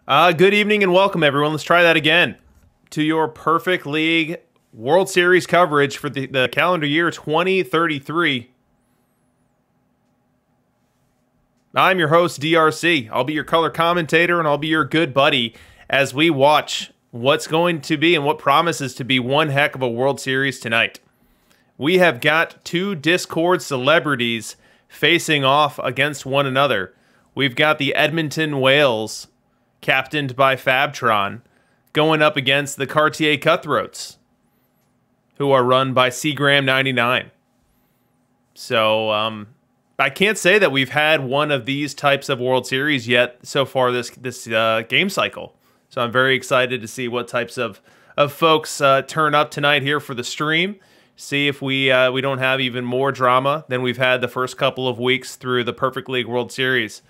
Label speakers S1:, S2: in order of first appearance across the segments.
S1: Good evening and welcome, everyone. Let's try that again to your Perfect League World Series coverage for the calendar year 2033. I'm your host, DRC. I'll be your color commentator and I'll be your good buddy as we watch what's going to be and what promises to be one heck of a World Series tonight. We have got two Discord celebrities facing off against one another. We've got the Edmonton Whales, captained by Fabtron, going up against the Cartier Cutthroats, who are run by Seagram99. So, I can't say that we've had one of these types of World Series yet so far this game cycle. So I'm very excited to see what types of folks turn up tonight here for the stream. See if we don't have even more drama than we've had the first couple of weeks through the Perfect League World Series.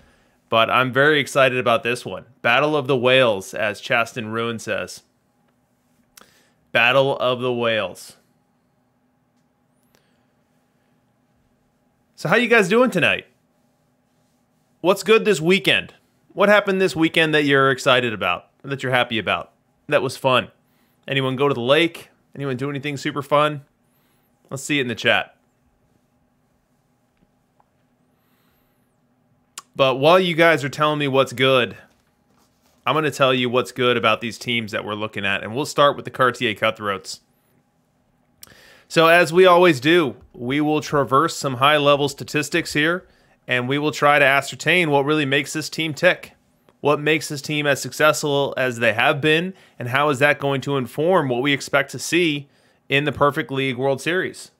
S1: But I'm very excited about this one. Battle of the Whales, as Chaston Ruin says. Battle of the Whales. So how you guys doing tonight? What's good this weekend? What happened this weekend that you're excited about, that you're happy about, that was fun? Anyone go to the lake? Anyone do anything super fun? Let's see it in the chat. But while you guys are telling me what's good, I'm going to tell you what's good about these teams that we're looking at. And we'll start with the Cartier Cutthroats. So as we always do, we will traverse some high-level statistics here, and we will try to ascertain what really makes this team tick. What makes this team as successful as they have been, and how is that going to inform what we expect to see in the Perfect League World Series?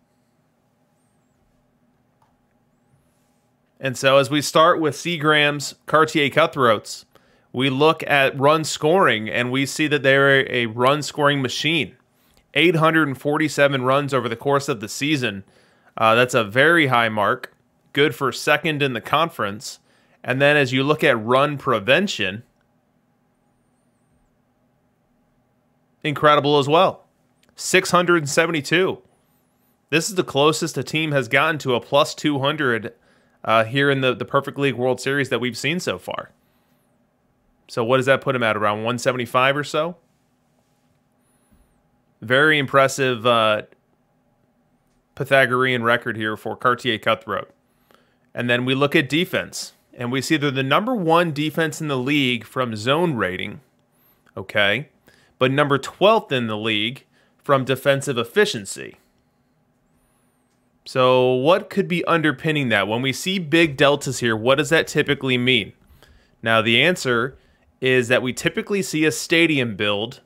S1: And so as we start with Seagram's Cartier Cutthroats, we look at run scoring, and we see that they're a run scoring machine. 847 runs over the course of the season. That's a very high mark. Good for second in the conference. And then as you look at run prevention, incredible as well. 672. This is the closest a team has gotten to a plus 200 here in the Perfect League World Series that we've seen so far. So what does that put him at, around 175 or so? Very impressive Pythagorean record here for Cartier Cutthroat. And then we look at defense, and we see they're the number one defense in the league from zone rating, okay? But number 12th in the league from defensive efficiency. So what could be underpinning that? When we see big deltas here, what does that typically mean? Now the answer is that we typically see a stadium build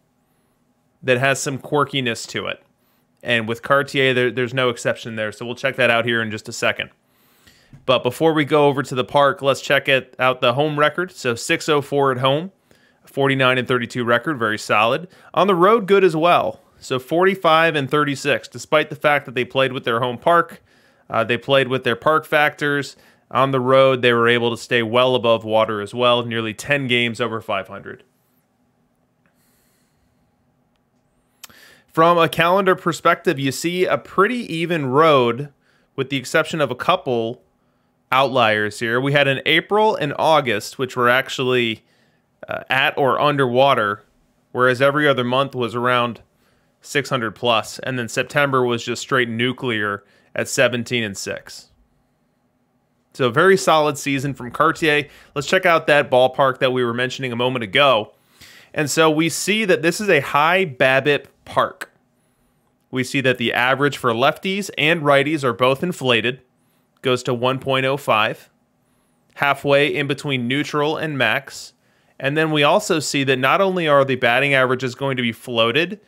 S1: that has some quirkiness to it. And with Cartier, there's no exception there. So we'll check that out here in just a second. But before we go over to the park, let's check out the home record. So 604 at home, 49-32 record, very solid. On the road, good as well. So 45-36, despite the fact that they played with their home park. They played with their park factors. On the road, they were able to stay well above water as well, nearly 10 games over 500. From a calendar perspective, you see a pretty even road with the exception of a couple outliers here. We had an April and August, which were actually at or underwater, whereas every other month was around 600 plus, and then September was just straight nuclear at 17-6. So very solid season from Cartier. Let's check out that ballpark that we were mentioning a moment ago. And so we see that this is a high BABIP park. We see that the average for lefties and righties are both inflated. Goes to 1.05. Halfway in between neutral and max. And then we also see that not only are the batting averages going to be floated,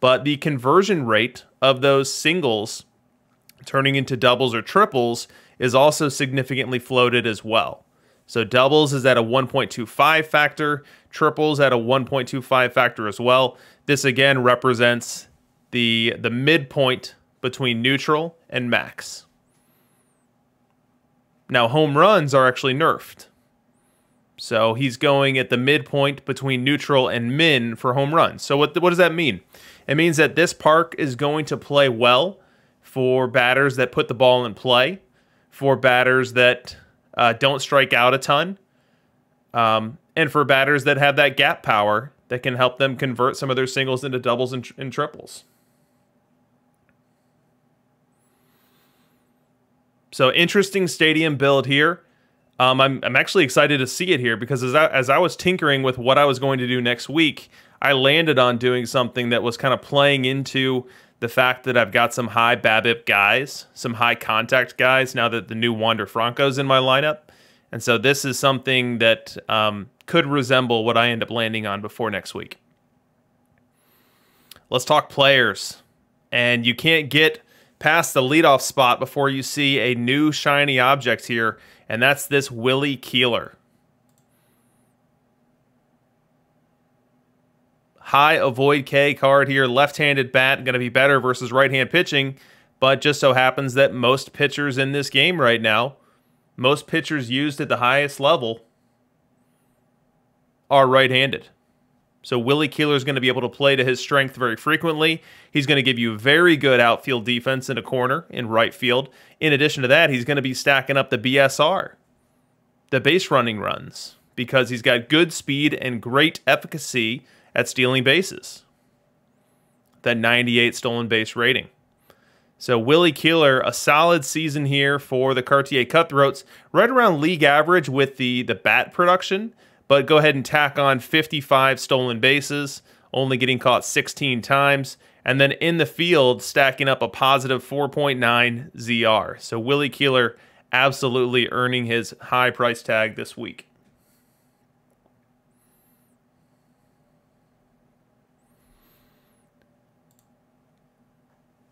S1: but the conversion rate of those singles turning into doubles or triples is also significantly floated as well. So doubles is at a 1.25 factor, triples at a 1.25 factor as well. This again represents the midpoint between neutral and max. Now home runs are actually nerfed. So he's going at the midpoint between neutral and min for home runs. So what does that mean? It means that this park is going to play well for batters that put the ball in play, for batters that don't strike out a ton, And for batters that have that gap power that can help them convert some of their singles into doubles and triples. So interesting stadium build here. I'm actually excited to see it here because as I was tinkering with what I was going to do next week, I landed on doing something that was kind of playing into the fact that I've got some high BABIP guys, some high contact guys now that the new Wander Franco's in my lineup. And so this is something that could resemble what I end up landing on before next week. Let's talk players. And you can't get past the leadoff spot before you see a new shiny object here, and that's this Willie Keeler. High avoid K card here, left-handed bat, going to be better versus right-hand pitching, but just so happens that most pitchers in this game right now, most pitchers used at the highest level are right-handed. So Willie Keeler is going to be able to play to his strength very frequently. He's going to give you very good outfield defense in a corner in right field. In addition to that, he's going to be stacking up the BSR, the base running runs, because he's got good speed and great efficacy at stealing bases. That 98 stolen base rating. So Willie Keeler, a solid season here for the Cartier Cutthroats, right around league average with the bat production. But go ahead and tack on 55 stolen bases, only getting caught 16 times, and then in the field stacking up a positive 4.9 ZR. So Willie Keeler absolutely earning his high price tag this week.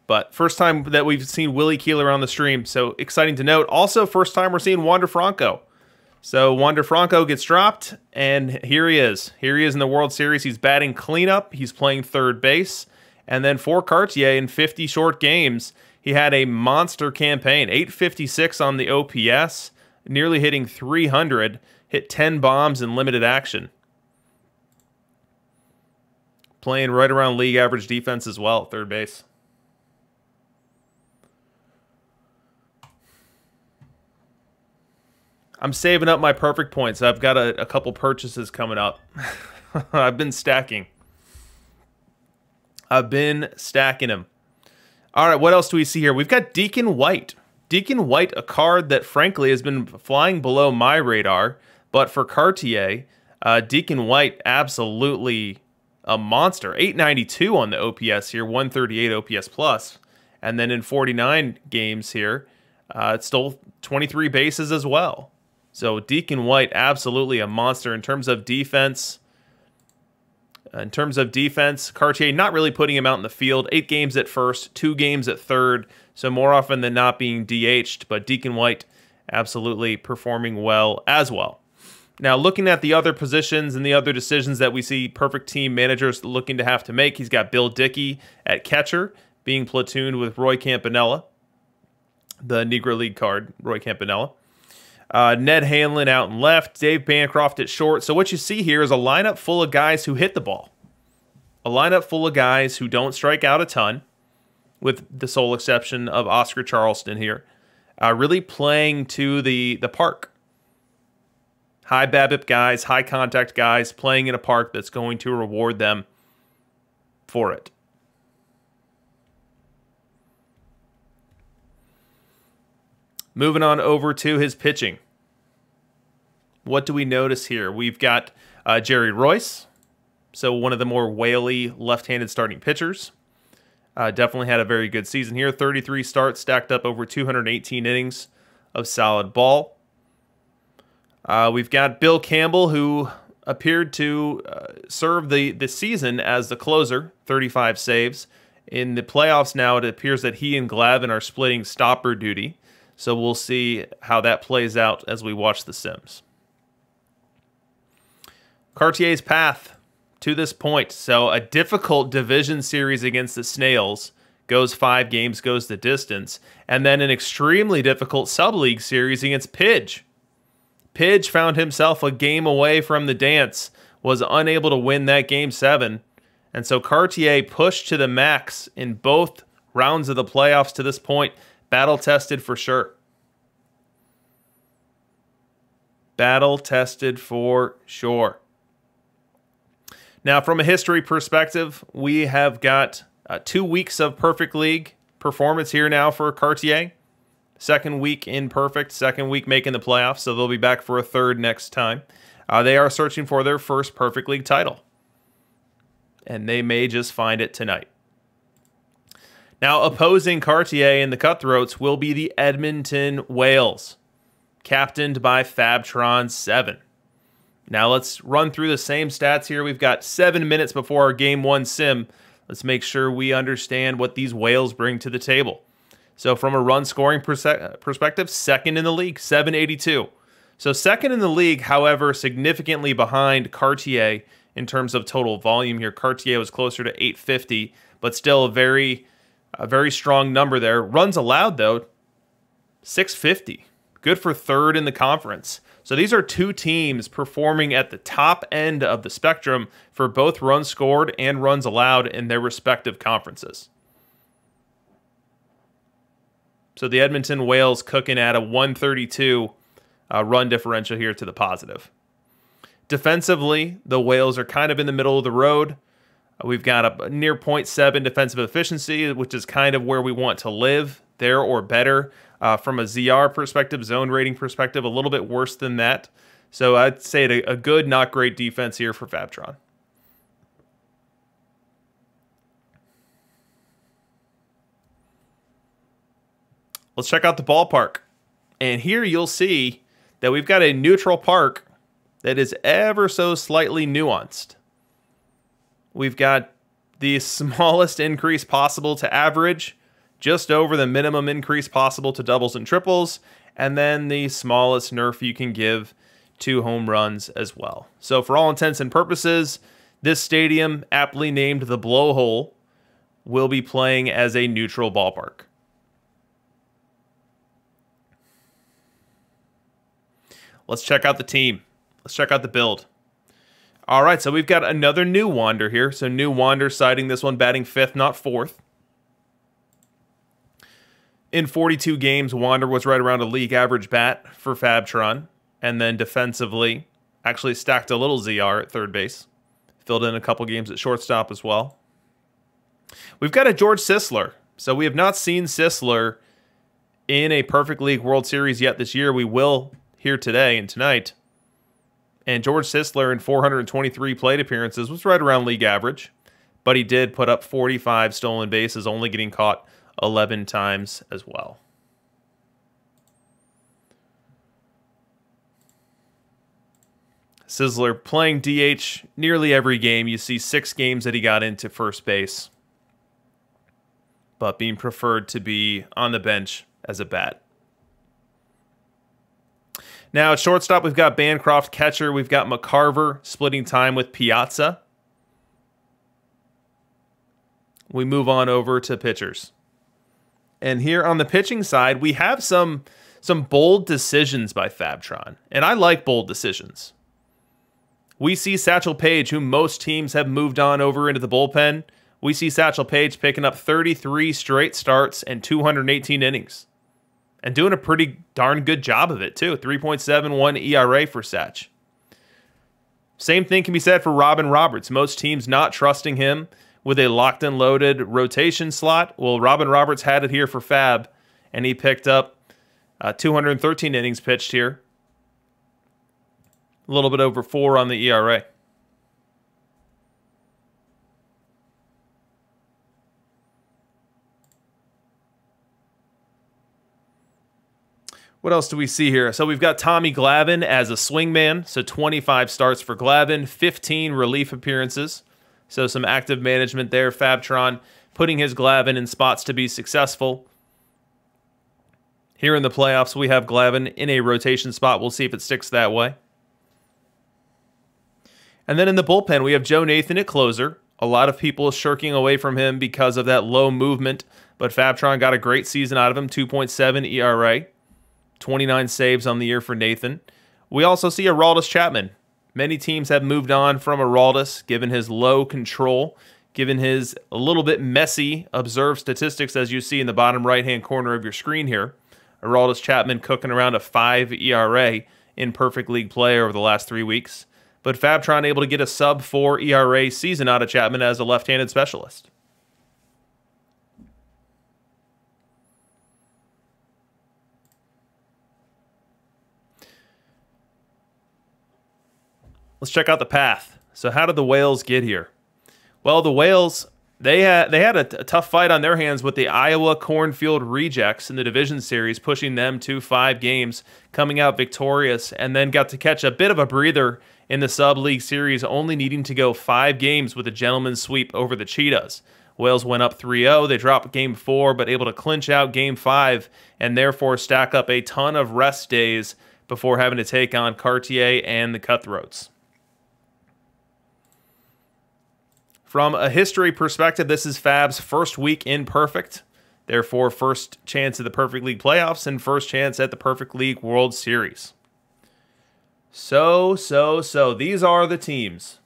S1: But first time that we've seen Willie Keeler on the stream, so exciting to note. Also, first time we're seeing Wander Franco. So Wander Franco gets dropped, and here he is. Here he is in the World Series. He's batting cleanup. He's playing third base. And then for Cartier in 50 short games, he had a monster campaign. 856 on the OPS, nearly hitting 300, hit 10 bombs in limited action. Playing right around league average defense as well, third base. I'm saving up my perfect points. I've got a couple purchases coming up. I've been stacking. I've been stacking them. All right, what else do we see here? We've got Deacon White. Deacon White, a card that frankly has been flying below my radar, but for Cartier, Deacon White, absolutely a monster. 892 on the OPS here, 138 OPS plus. And then in 49 games here, it stole 23 bases as well. So Deacon White, absolutely a monster in terms of defense. Cartier not really putting him out in the field. 8 games at first, 2 games at third. So more often than not being DH'd, but Deacon White absolutely performing well as well. Now looking at the other positions and the other decisions that we see perfect team managers looking to have to make, he's got Bill Dickey at catcher, being platooned with Roy Campanella, the Negro League card, Roy Campanella. Ned Hanlon out and left, Dave Bancroft at short. So what you see here is a lineup full of guys who hit the ball. A lineup full of guys who don't strike out a ton, with the sole exception of Oscar Charleston here. Really playing to the park. High BABIP guys, high contact guys, playing in a park that's going to reward them for it. Moving on over to his pitching. What do we notice here? We've got Jerry Royce, so one of the more whaley left-handed starting pitchers. Definitely had a very good season here. 33 starts, stacked up over 218 innings of solid ball. We've got Bill Campbell, who appeared to serve the season as the closer, 35 saves. In the playoffs now, it appears that he and Glavin are splitting stopper duty. So we'll see how that plays out as we watch the Sims. Cartier's path to this point. So a difficult division series against the Snails. Goes 5 games, goes the distance. And then an extremely difficult sub-league series against Pidge. Pidge found himself a game away from the dance. Was unable to win that game 7. And so Cartier pushed to the max in both rounds of the playoffs to this point. Battle tested for sure. Battle tested for sure. Now, from a history perspective, we have got 2 weeks of Perfect League performance here now for Cartier. Second week in Perfect, second week making the playoffs, so they'll be back for a third next time. They are searching for their first Perfect League title, and they may just find it tonight. Now, opposing Cartier in the Cutthroats will be the Edmonton Whales, captained by Fabtron7. Now, let's run through the same stats here. We've got 7 minutes before our Game 1 sim. Let's make sure we understand what these Whales bring to the table. So from a run scoring perspective, second in the league, 782. So second in the league, however, significantly behind Cartier in terms of total volume here. Cartier was closer to 850, but still a very strong number there. Runs allowed, though, 650. Good for third in the conference. So these are two teams performing at the top end of the spectrum for both runs scored and runs allowed in their respective conferences. So the Edmonton Whales cooking at a 132 run differential here to the positive. Defensively, the Whales are kind of in the middle of the road. We've got a near 0.7 defensive efficiency, which is kind of where we want to live, there or better. From a ZR perspective, zone rating perspective, a little bit worse than that. So I'd say a good, not great defense here for Fabtron. Let's check out the ballpark. And here you'll see that we've got a neutral park that is ever so slightly nuanced. We've got the smallest increase possible to average, just over the minimum increase possible to doubles and triples, and then the smallest nerf you can give to home runs as well. So for all intents and purposes, this stadium, aptly named the Blowhole, will be playing as a neutral ballpark. Let's check out the team. Let's check out the build. All right, so we've got another new Wander here. So new Wander siding this one, batting 5th, not 4th. In 42 games, Wander was right around a league average bat for Fabtron. And then defensively, actually stacked a little ZR at third base. Filled in a couple games at shortstop as well. We've got a George Sisler. So we have not seen Sisler in a Perfect League World Series yet this year. We will here today and tonight. And George Sisler in 423 plate appearances was right around league average. But he did put up 45 stolen bases, only getting caught 11 times as well. Sisler playing DH nearly every game. You see 6 games that he got into first base, but being preferred to be on the bench as a bat. Now at shortstop, we've got Bancroft. Catcher, we've got McCarver splitting time with Piazza. We move on over to pitchers. And here on the pitching side, we have some bold decisions by Fabtron. And I like bold decisions. We see Satchel Paige, who most teams have moved on over into the bullpen. We see Satchel Paige picking up 33 straight starts and 218 innings. And doing a pretty darn good job of it, too. 3.71 ERA for Satch. Same thing can be said for Robin Roberts. Most teams not trusting him with a locked and loaded rotation slot. Well, Robin Roberts had it here for Fab, and he picked up 213 innings pitched here. A little bit over 4 on the ERA. What else do we see here? So we've got Tommy Glavine as a swingman. So 25 starts for Glavine, 15 relief appearances. So some active management there. Fabtron putting his Glavine in spots to be successful. Here in the playoffs, we have Glavine in a rotation spot. We'll see if it sticks that way. And then in the bullpen, we have Joe Nathan at closer. A lot of people shirking away from him because of that low movement. But Fabtron got a great season out of him, 2.7 ERA. 29 saves on the year for Nathan. We also see Aroldis Chapman. Many teams have moved on from Aroldis, given his low control, given his a little bit messy observed statistics, as you see in the bottom right-hand corner of your screen here. Aroldis Chapman cooking around a 5 ERA in perfect league play over the last 3 weeks. But Fabtron able to get a sub-4 ERA season out of Chapman as a left-handed specialist. Let's check out the path. So how did the Whales get here? Well, the Whales, they had a tough fight on their hands with the Iowa Cornfield Rejects in the division series, pushing them to 5 games, coming out victorious, and then got to catch a bit of a breather in the sub-league series, only needing to go 5 games with a gentleman's sweep over the Cheetahs. Whales went up 3-0. They dropped Game 4, but able to clinch out Game 5, and therefore stack up a ton of rest days before having to take on Cartier and the Cutthroats. From a history perspective, this is Fab's first week in Perfect, therefore first chance at the Perfect League playoffs and first chance at the Perfect League World Series. So, these are the teams.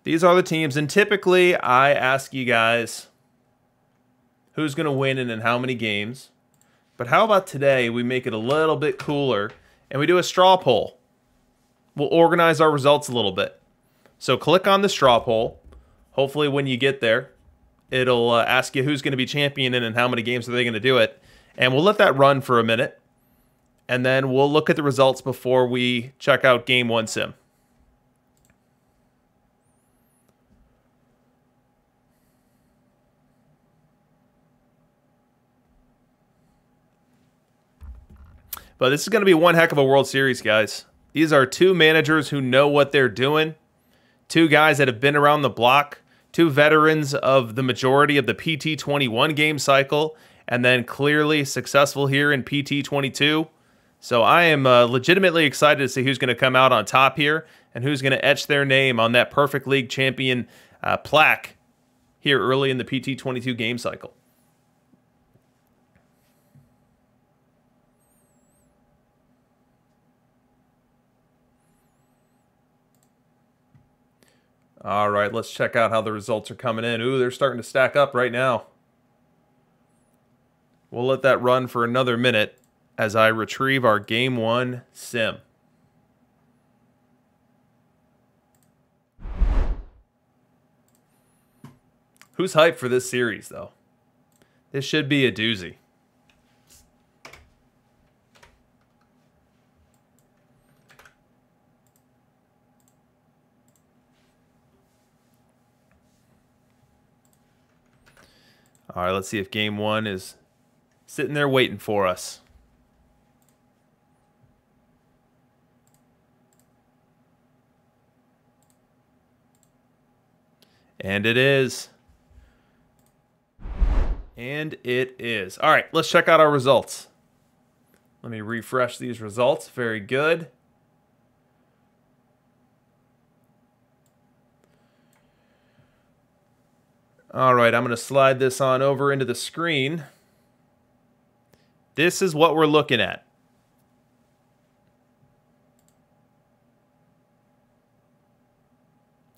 S1: These are the teams, and typically I ask you guys who's going to win and in how many games. But how about today we make it a little bit cooler and we do a straw poll. We'll organize our results a little bit. So click on the straw poll. Hopefully when you get there, it'll ask you who's going to be champion and how many games are they going to do it. And we'll let that run for a minute. And then we'll look at the results before we check out Game 1 Sim. But this is going to be one heck of a World Series, guys. These are 2 managers who know what they're doing. 2 guys that have been around the block. 2 veterans of the majority of the PT21 game cycle, and then clearly successful here in PT22. So I am legitimately excited to see who's going to come out on top here and who's going to etch their name on that Perfect League champion plaque here early in the PT22 game cycle. All right, let's check out how the results are coming in. Ooh, they're starting to stack up right now. We'll let that run for another minute as I retrieve our Game 1 sim. Who's hyped for this series, though? This should be a doozy. All right, let's see if Game 1 is sitting there waiting for us. And it is. And it is. All right, let's check out our results. Let me refresh these results. Very good. All right, I'm going to slide this on over into the screen. This is what we're looking at.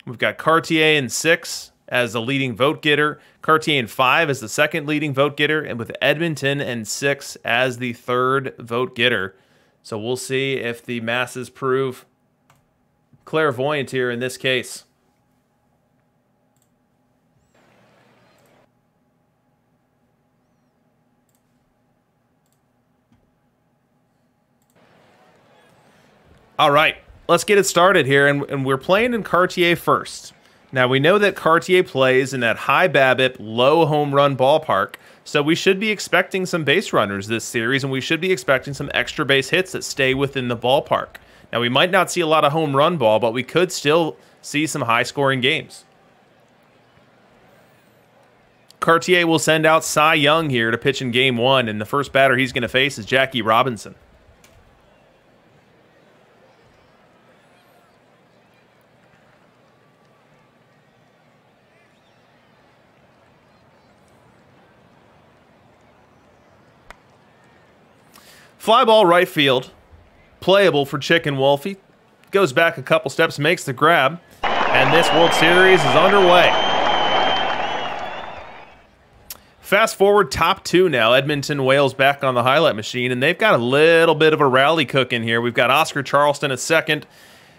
S1: We've got Cartier in 6 as the leading vote getter, Cartier in 5 as the second leading vote getter, and with Edmonton in 6 as the third vote getter. So we'll see if the masses prove clairvoyant here in this case. All right, let's get it started here, and we're playing in Cartier first. Now, we know that Cartier plays in that high BABIP, low home run ballpark, so we should be expecting some base runners this series, and we should be expecting some extra base hits that stay within the ballpark. Now, we might not see a lot of home run ball, but we could still see some high-scoring games. Cartier will send out Cy Young here to pitch in Game 1, and the first batter he's going to face is Jackie Robinson. Fly ball right field, playable for Chicken Wolfie. Goes back a couple steps, makes the grab, and this World Series is underway. Fast forward top 2 now. Edmonton Whales back on the highlight machine, and they've got a little bit of a rally cooking here. We've got Oscar Charleston at second,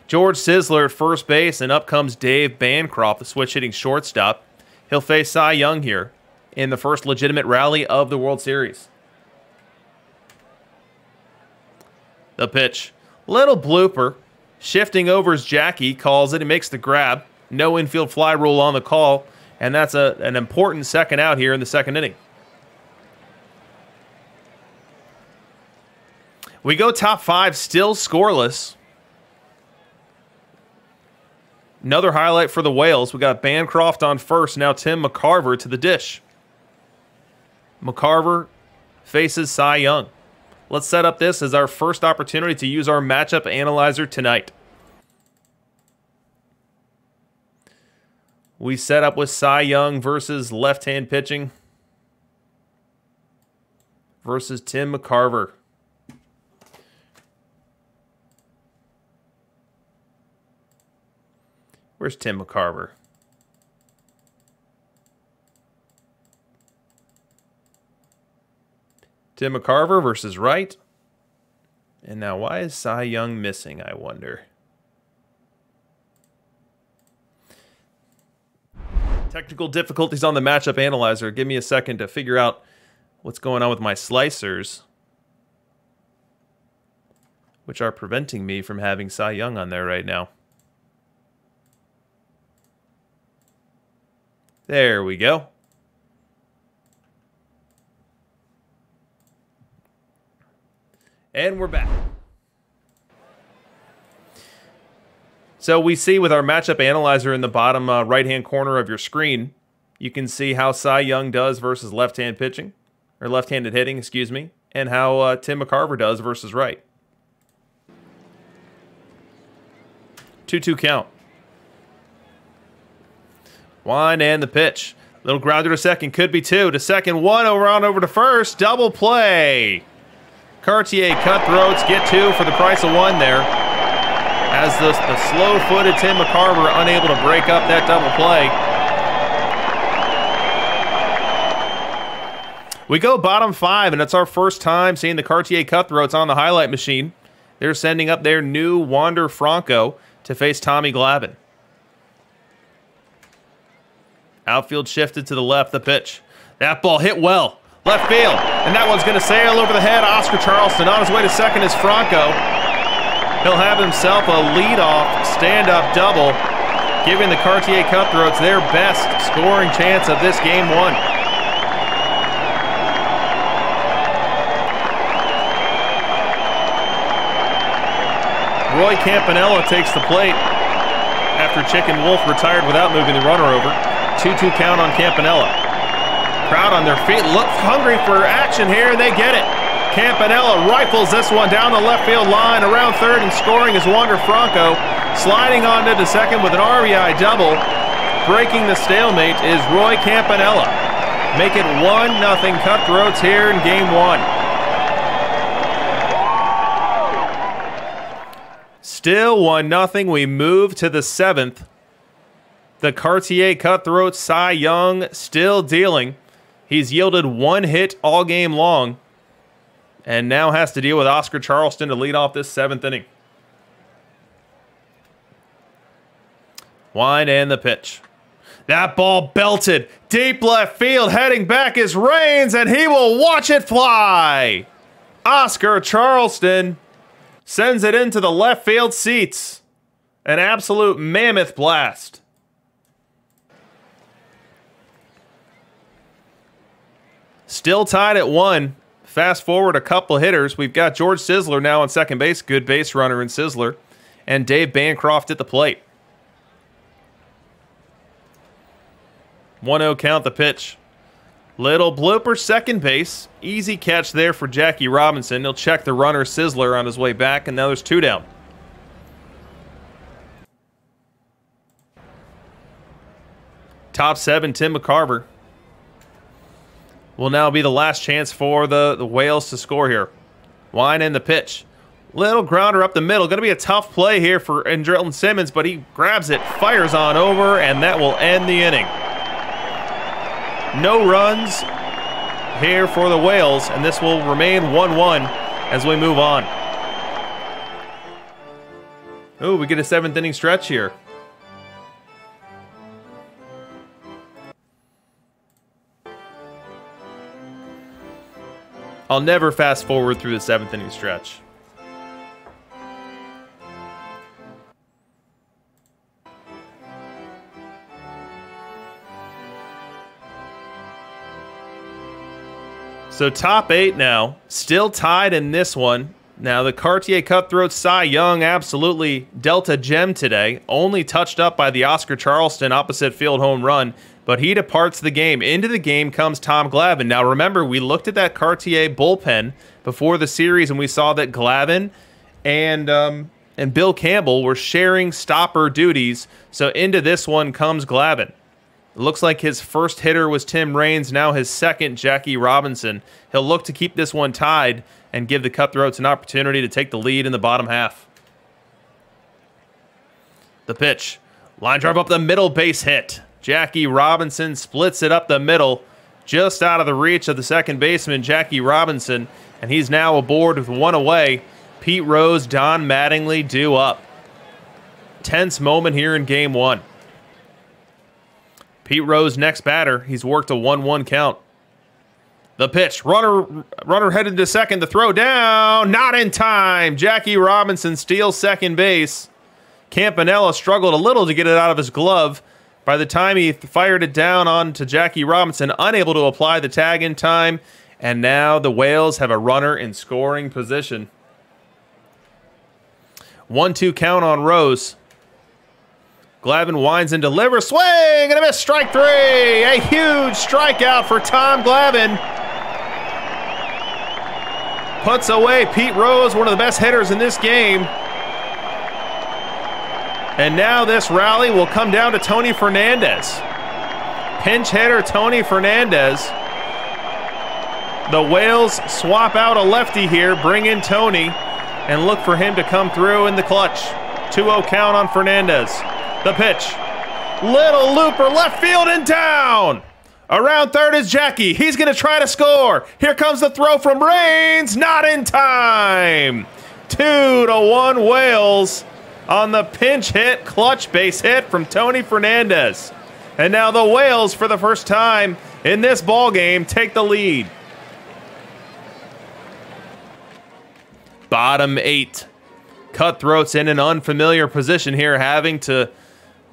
S1: George Sisler at first base, and up comes Dave Bancroft, the switch-hitting shortstop. He'll face Cy Young here in the first legitimate rally of the World Series. The pitch. Little blooper. Shifting over is Jackie, calls it, he makes the grab. No infield fly rule on the call. And that's an important second out here in the second inning. We go top 5, still scoreless. Another highlight for the Whales. We got Bancroft on first. Now Tim McCarver to the dish. McCarver faces Cy Young. Let's set up this as our first opportunity to use our matchup analyzer tonight. We set up with Cy Young versus left-hand pitching versus Tim McCarver. Where's Tim McCarver? Tim McCarver versus right. And now why is Cy Young missing, I wonder? Technical difficulties on the matchup analyzer. Give me a second to figure out what's going on with my slicers, which are preventing me from having Cy Young on there right now. There we go. And we're back. So we see with our matchup analyzer in the bottom right-hand corner of your screen, you can see how Cy Young does versus left-hand pitching, or left-handed hitting, excuse me, and how Tim McCarver does versus right. 2-2 count. One and the pitch. Little grounder to second, could be 2. To second, 1 over to first. Double play. Cartier Cutthroats get 2 for the price of 1 there. As the slow-footed Tim McCarver unable to break up that double play. We go bottom 5, and it's our first time seeing the Cartier Cutthroats on the highlight machine. They're sending up their new Wander Franco to face Tommy Glavine. Outfield shifted to the left, the pitch. That ball hit well. Left field. And that one's going to sail over the head. Oscar Charleston on his way to second is Franco. He'll have himself a leadoff stand-up double, giving the Cartier Cutthroats their best scoring chance of this game 1. Roy Campanella takes the plate after Chicken Wolf retired without moving the runner over. 2-2 count on Campanella. Crowd on their feet, look hungry for action here, and they get it. Campanella rifles this one down the left field line, around third, and scoring is Wander Franco. Sliding on to second with an RBI double. Breaking the stalemate is Roy Campanella. Make it 1-0 Cutthroats here in game 1. Still 1-0. We move to the 7th. The Cartier Cutthroat Cy Young still dealing. He's yielded 1 hit all game long, and now has to deal with Oscar Charleston to lead off this 7th inning. Wind and the pitch. That ball belted deep left field. Heading back is Raines, and he will watch it fly. Oscar Charleston sends it into the left field seats. An absolute mammoth blast. Still tied at 1. Fast forward a couple hitters. We've got George Sisler now on second base. Good base runner in Sisler. And Dave Bancroft at the plate. 1-0 count the pitch. Little blooper second base. Easy catch there for Jackie Robinson. He'll check the runner Sisler on his way back. And now there's 2 down. Top 7, Tim McCarver. Will now be the last chance for the Whales to score here. Wind in the pitch. Little grounder up the middle. Going to be a tough play here for Andrelton Simmons, but he grabs it, fires on over, and that will end the inning. No runs, here for the Whales, and this will remain 1-1 as we move on. Oh, we get a 7th inning stretch here. I'll never fast forward through the 7th inning stretch. So top 8 now, still tied in this one. Now the Cartier Cutthroat Cy Young absolutely dealt a gem today, only touched up by the Oscar Charleston opposite field home run, but he departs the game. Into the game comes Tom Glavine. Now remember, we looked at that Cartier bullpen before the series and we saw that Glavine and Bill Campbell were sharing stopper duties. So into this one comes Glavine. It looks like his first hitter was Tim Raines, now his second, Jackie Robinson. He'll look to keep this one tied and give the Cutthroats an opportunity to take the lead in the bottom half. The pitch. Line drive up the middle, base hit. Jackie Robinson splits it up the middle, just out of the reach of the second baseman, Jackie Robinson, and he's now aboard with one away. Pete Rose, Don Mattingly due up. Tense moment here in game 1. Pete Rose, next batter. He's worked a 1-1 count. The pitch. Runner headed to second. The throw down. Not in time. Jackie Robinson steals second base. Campanella struggled a little to get it out of his glove. By the time he fired it down onto Jackie Robinson, unable to apply the tag in time. And now the Whales have a runner in scoring position. 1-2 count on Rose. Glavine winds and delivers. Swing and a miss. Strike 3. A huge strikeout for Tom Glavine. Puts away Pete Rose, one of the best hitters in this game. And now this rally will come down to Tony Fernandez. Pinch hitter Tony Fernandez. The Whales swap out a lefty here, bring in Tony, and look for him to come through in the clutch. 2-0 count on Fernandez. The pitch. Little looper, left field and down. Around third is Jackie. He's going to try to score. Here comes the throw from Raines. Not in time. 2-1 Whales on the pinch hit, clutch base hit from Tony Fernandez. And now the Whales, for the first time in this ball game, take the lead. Bottom 8. Cutthroats in an unfamiliar position here, having to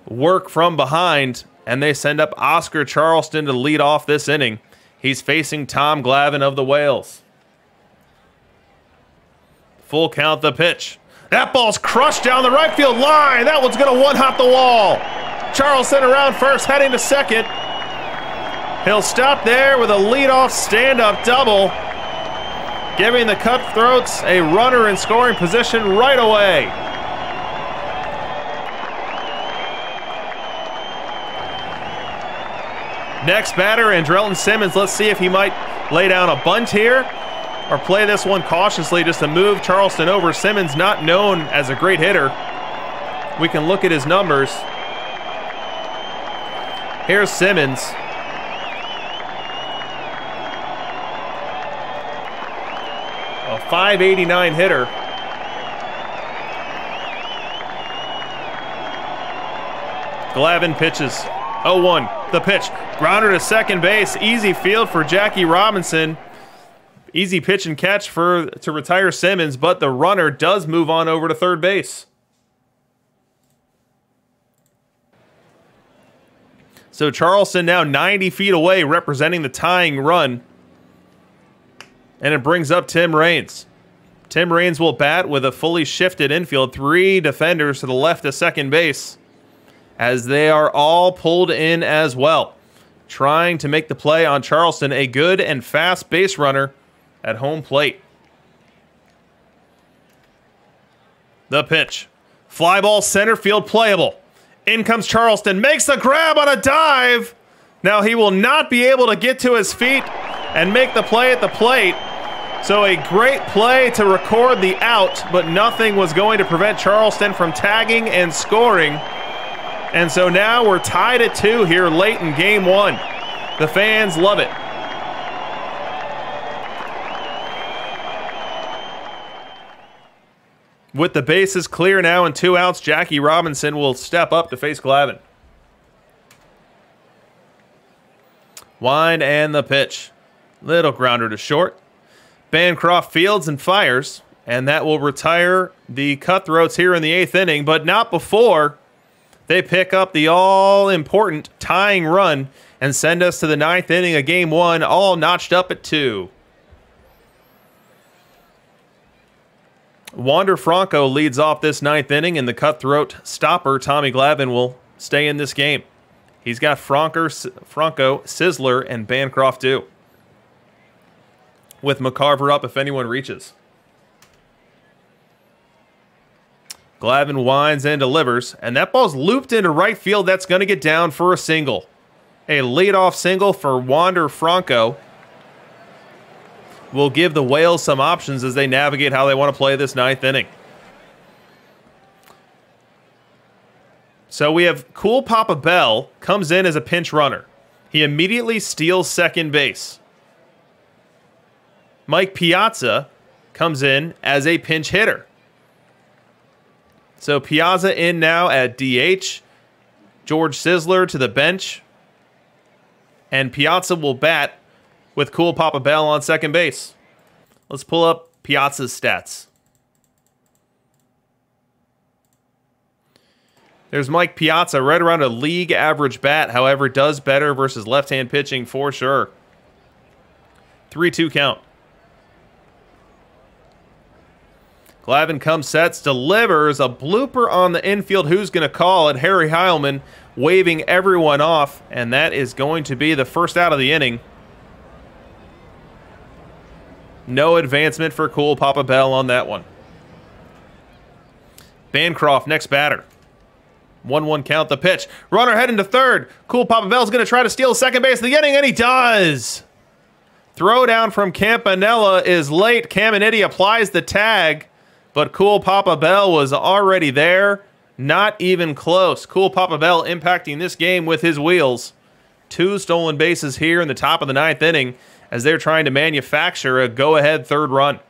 S1: work from behind, and they send up Oscar Charleston to lead off this inning. He's facing Tom Glavine of the Whales. Full count, the pitch. That ball's crushed down the right field line. That one's going to one-hop the wall. Charleston around first, heading to second. He'll stop there with a leadoff stand-up double, giving the Cutthroats a runner in scoring position right away. Next batter, Andrelton Simmons. Let's see if he might lay down a bunt here or play this one cautiously just to move Charleston over. Simmons not known as a great hitter. We can look at his numbers. Here's Simmons. A .589 hitter. Glavine pitches. 0-1. The pitch. Grounder to second base. Easy field for Jackie Robinson. Easy pitch and catch to retire Simmons, but the runner does move on over to third base. So Charleston now 90 feet away, representing the tying run. And it brings up Tim Raines. Tim Raines will bat with a fully shifted infield. 3 defenders to the left of second base, as they are all pulled in as well, trying to make the play on Charleston, a good and fast base runner at home plate. The pitch. Fly ball center field playable. In comes Charleston, makes the grab on a dive. Now he will not be able to get to his feet and make the play at the plate. So a great play to record the out, but nothing was going to prevent Charleston from tagging and scoring. And so now we're tied at 2 here late in game 1. The fans love it. With the bases clear now and 2 outs, Jackie Robinson will step up to face Glavine. Wind and the pitch. Little grounder to short. Bancroft fields and fires, and that will retire the Cutthroats here in the 8th inning, but not before they pick up the all-important tying run and send us to the 9th inning of Game 1, all notched up at 2. Wander Franco leads off this 9th inning, and the Cutthroat stopper, Tommy Glavine, will stay in this game. He's got Franco, Sizzler, and Bancroft too, with McCarver up if anyone reaches. Glavine winds and delivers, and that ball's looped into right field. That's going to get down for a single. A leadoff single for Wander Franco will give the Whales some options as they navigate how they want to play this 9th inning. So we have Cool Papa Bell comes in as a pinch runner. He immediately steals second base. Mike Piazza comes in as a pinch hitter. So Piazza in now at DH. George Sizzler to the bench. And Piazza will bat with Cool Papa Bell on second base. Let's pull up Piazza's stats. There's Mike Piazza, right around a league average bat. However, does better versus left-hand pitching for sure. 3-2 count. Glavine comes, sets, delivers a blooper on the infield. Who's going to call it? Harry Heilman waving everyone off, and that is going to be the first out of the inning. No advancement for Cool Papa Bell on that one. Bancroft, next batter. 1-1 count, the pitch. Runner heading to third. Cool Papa Bell's going to try to steal second base of the inning, and he does. Throw down from Campanella is late. Caminiti applies the tag, but Cool Papa Bell was already there. Not even close. Cool Papa Bell impacting this game with his wheels. 2 stolen bases here in the top of the 9th inning as they're trying to manufacture a go-ahead third run.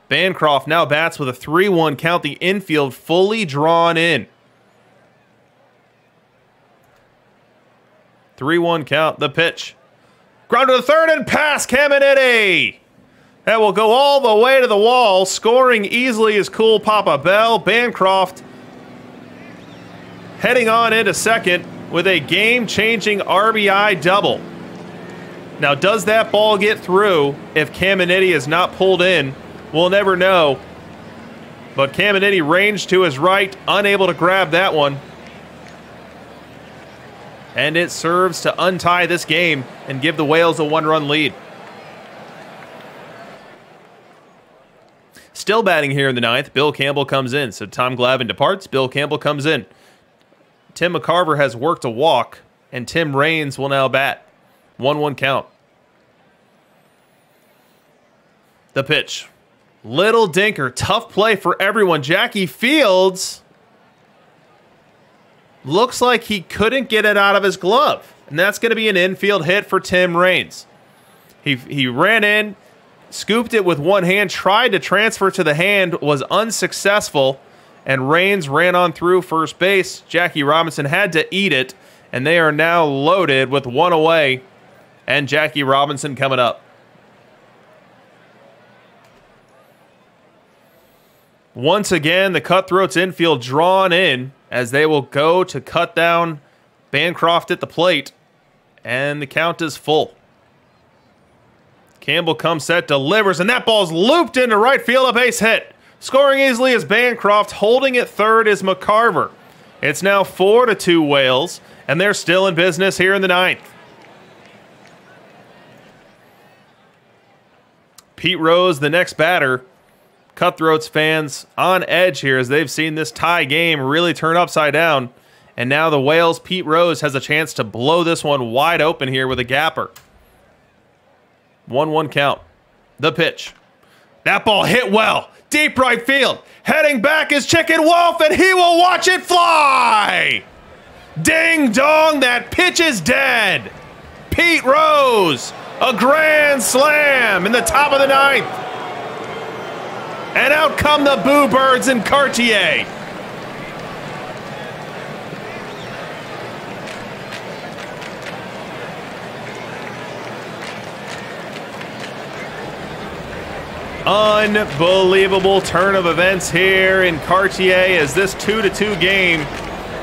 S1: Bancroft now bats with a 3-1 count. The infield fully drawn in. 3-1 count. The pitch. Ground to the third and past Caminiti. That will go all the way to the wall. Scoring easily is Cool Papa Bell. Bancroft heading on into second with a game-changing RBI double. Now, does that ball get through if Caminiti is not pulled in? We'll never know. But Caminiti ranged to his right, unable to grab that one. And it serves to untie this game and give the Whales a 1-run lead. Still batting here in the 9th, Bill Campbell comes in. So Tom Glavine departs, Bill Campbell comes in. Tim McCarver has worked a walk, and Tim Raines will now bat. 1-1 count. The pitch. Little dinker. Tough play for everyone. Jackie Fields looks like he couldn't get it out of his glove. And that's going to be an infield hit for Tim Raines. He ran in, scooped it with one hand, tried to transfer to the hand, was unsuccessful, and Raines ran on through first base. Jackie Robinson had to eat it, and they are now loaded with one away, and Jackie Robinson coming up. Once again, the Cutthroats infield drawn in as they will go to cut down Bancroft at the plate, and the count is full. Campbell comes set, delivers, and that ball's looped into right field, a base hit. Scoring easily is Bancroft. Holding at third is McCarver. It's now 4-2 Whales, and they're still in business here in the 9th. Pete Rose, the next batter. Cutthroats fans on edge here as they've seen this tie game really turn upside down. And now the Whales, Pete Rose has a chance to blow this one wide open here with a gapper. 1-1 count. The pitch. That ball hit well. Deep right field. Heading back is Chicken Wolf, and he will watch it fly. Ding dong, that pitch is dead. Pete Rose, a grand slam in the top of the 9th. And out come the Boo Birds and Cartier. Unbelievable turn of events here in Cartier as this 2-2 game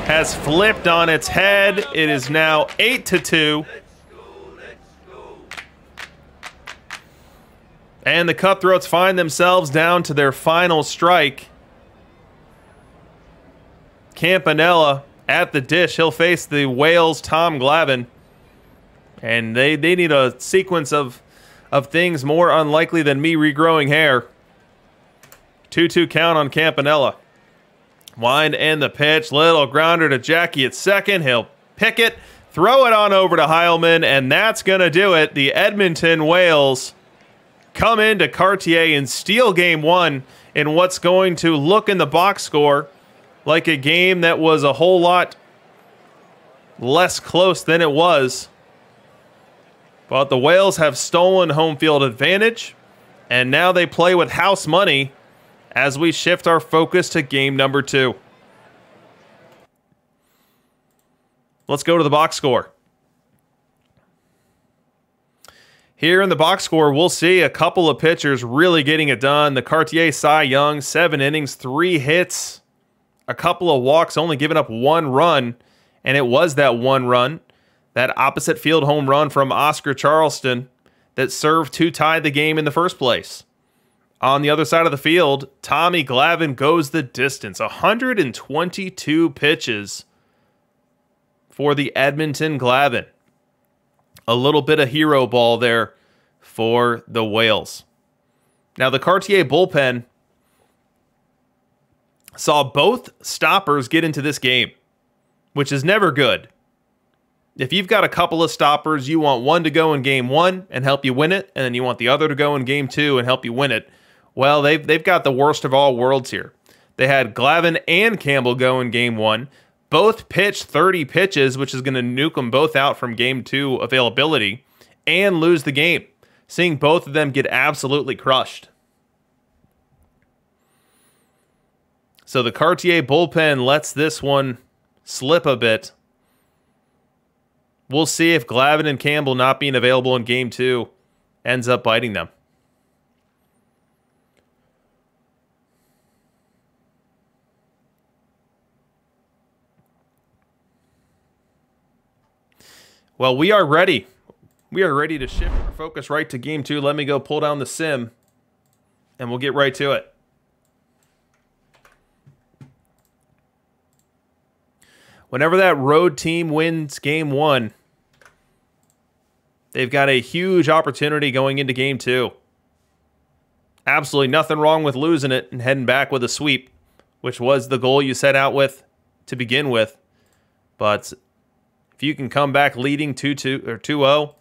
S1: has flipped on its head. It is now 8-2. And the Cutthroats find themselves down to their final strike. Campanella at the dish. He'll face the Wales' Tom Glavin. And they need a sequence of things more unlikely than me regrowing hair. 2-2 count on Campanella. Wind and the pitch. Little grounder to Jackie at second. He'll pick it, throw it on over to Heilman, and that's going to do it. The Edmonton Whales come into Cartier and steal game one in what's going to look in the box score like a game that was a whole lot less close than it was. But the Whales have stolen home field advantage, and now they play with house money as we shift our focus to game number 2. Let's go to the box score. Here in the box score, we'll see a couple of pitchers really getting it done. The Cartier Cy Young, 7 innings, 3 hits, a couple of walks, only giving up 1 run, and it was that 1 run, that opposite field home run from Oscar Charleston that served to tie the game in the first place. On the other side of the field, Tommy Glavin goes the distance, 122 pitches for the Edmonton Glavin. A little bit of hero ball there for the Whales. Now, the Cartier bullpen saw both stoppers get into this game, which is never good. If you've got a couple of stoppers, you want one to go in game 1 and help you win it, and then you want the other to go in game 2 and help you win it. Well, they've got the worst of all worlds here. They had Glavin and Campbell go in game 1. Both pitched 30 pitches, which is going to nuke them both out from game 2 availability and lose the game, seeing both of them get absolutely crushed. So the Cartier bullpen lets this one slip a bit. We'll see if Glavin and Campbell not being available in game 2 ends up biting them. Well, we are ready. We are ready to shift our focus right to game 2. Let me go pull down the sim, and we'll get right to it. Whenever that road team wins game 1, they've got a huge opportunity going into game 2. Absolutely nothing wrong with losing it and heading back with a sweep, which was the goal you set out with to begin with. But if you can come back leading 2-2 or 2-0,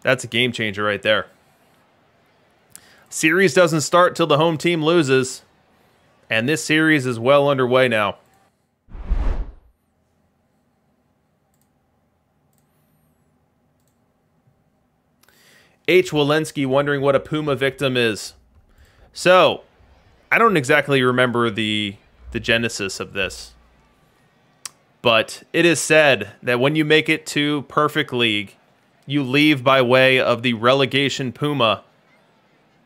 S1: that's a game changer right there. Series doesn't start till the home team loses, and this series is well underway now. H. Walensky wondering what a Puma victim is. So, I don't exactly remember the genesis of this. But it is said that when you make it to Perfect League, you leave by way of the relegation Puma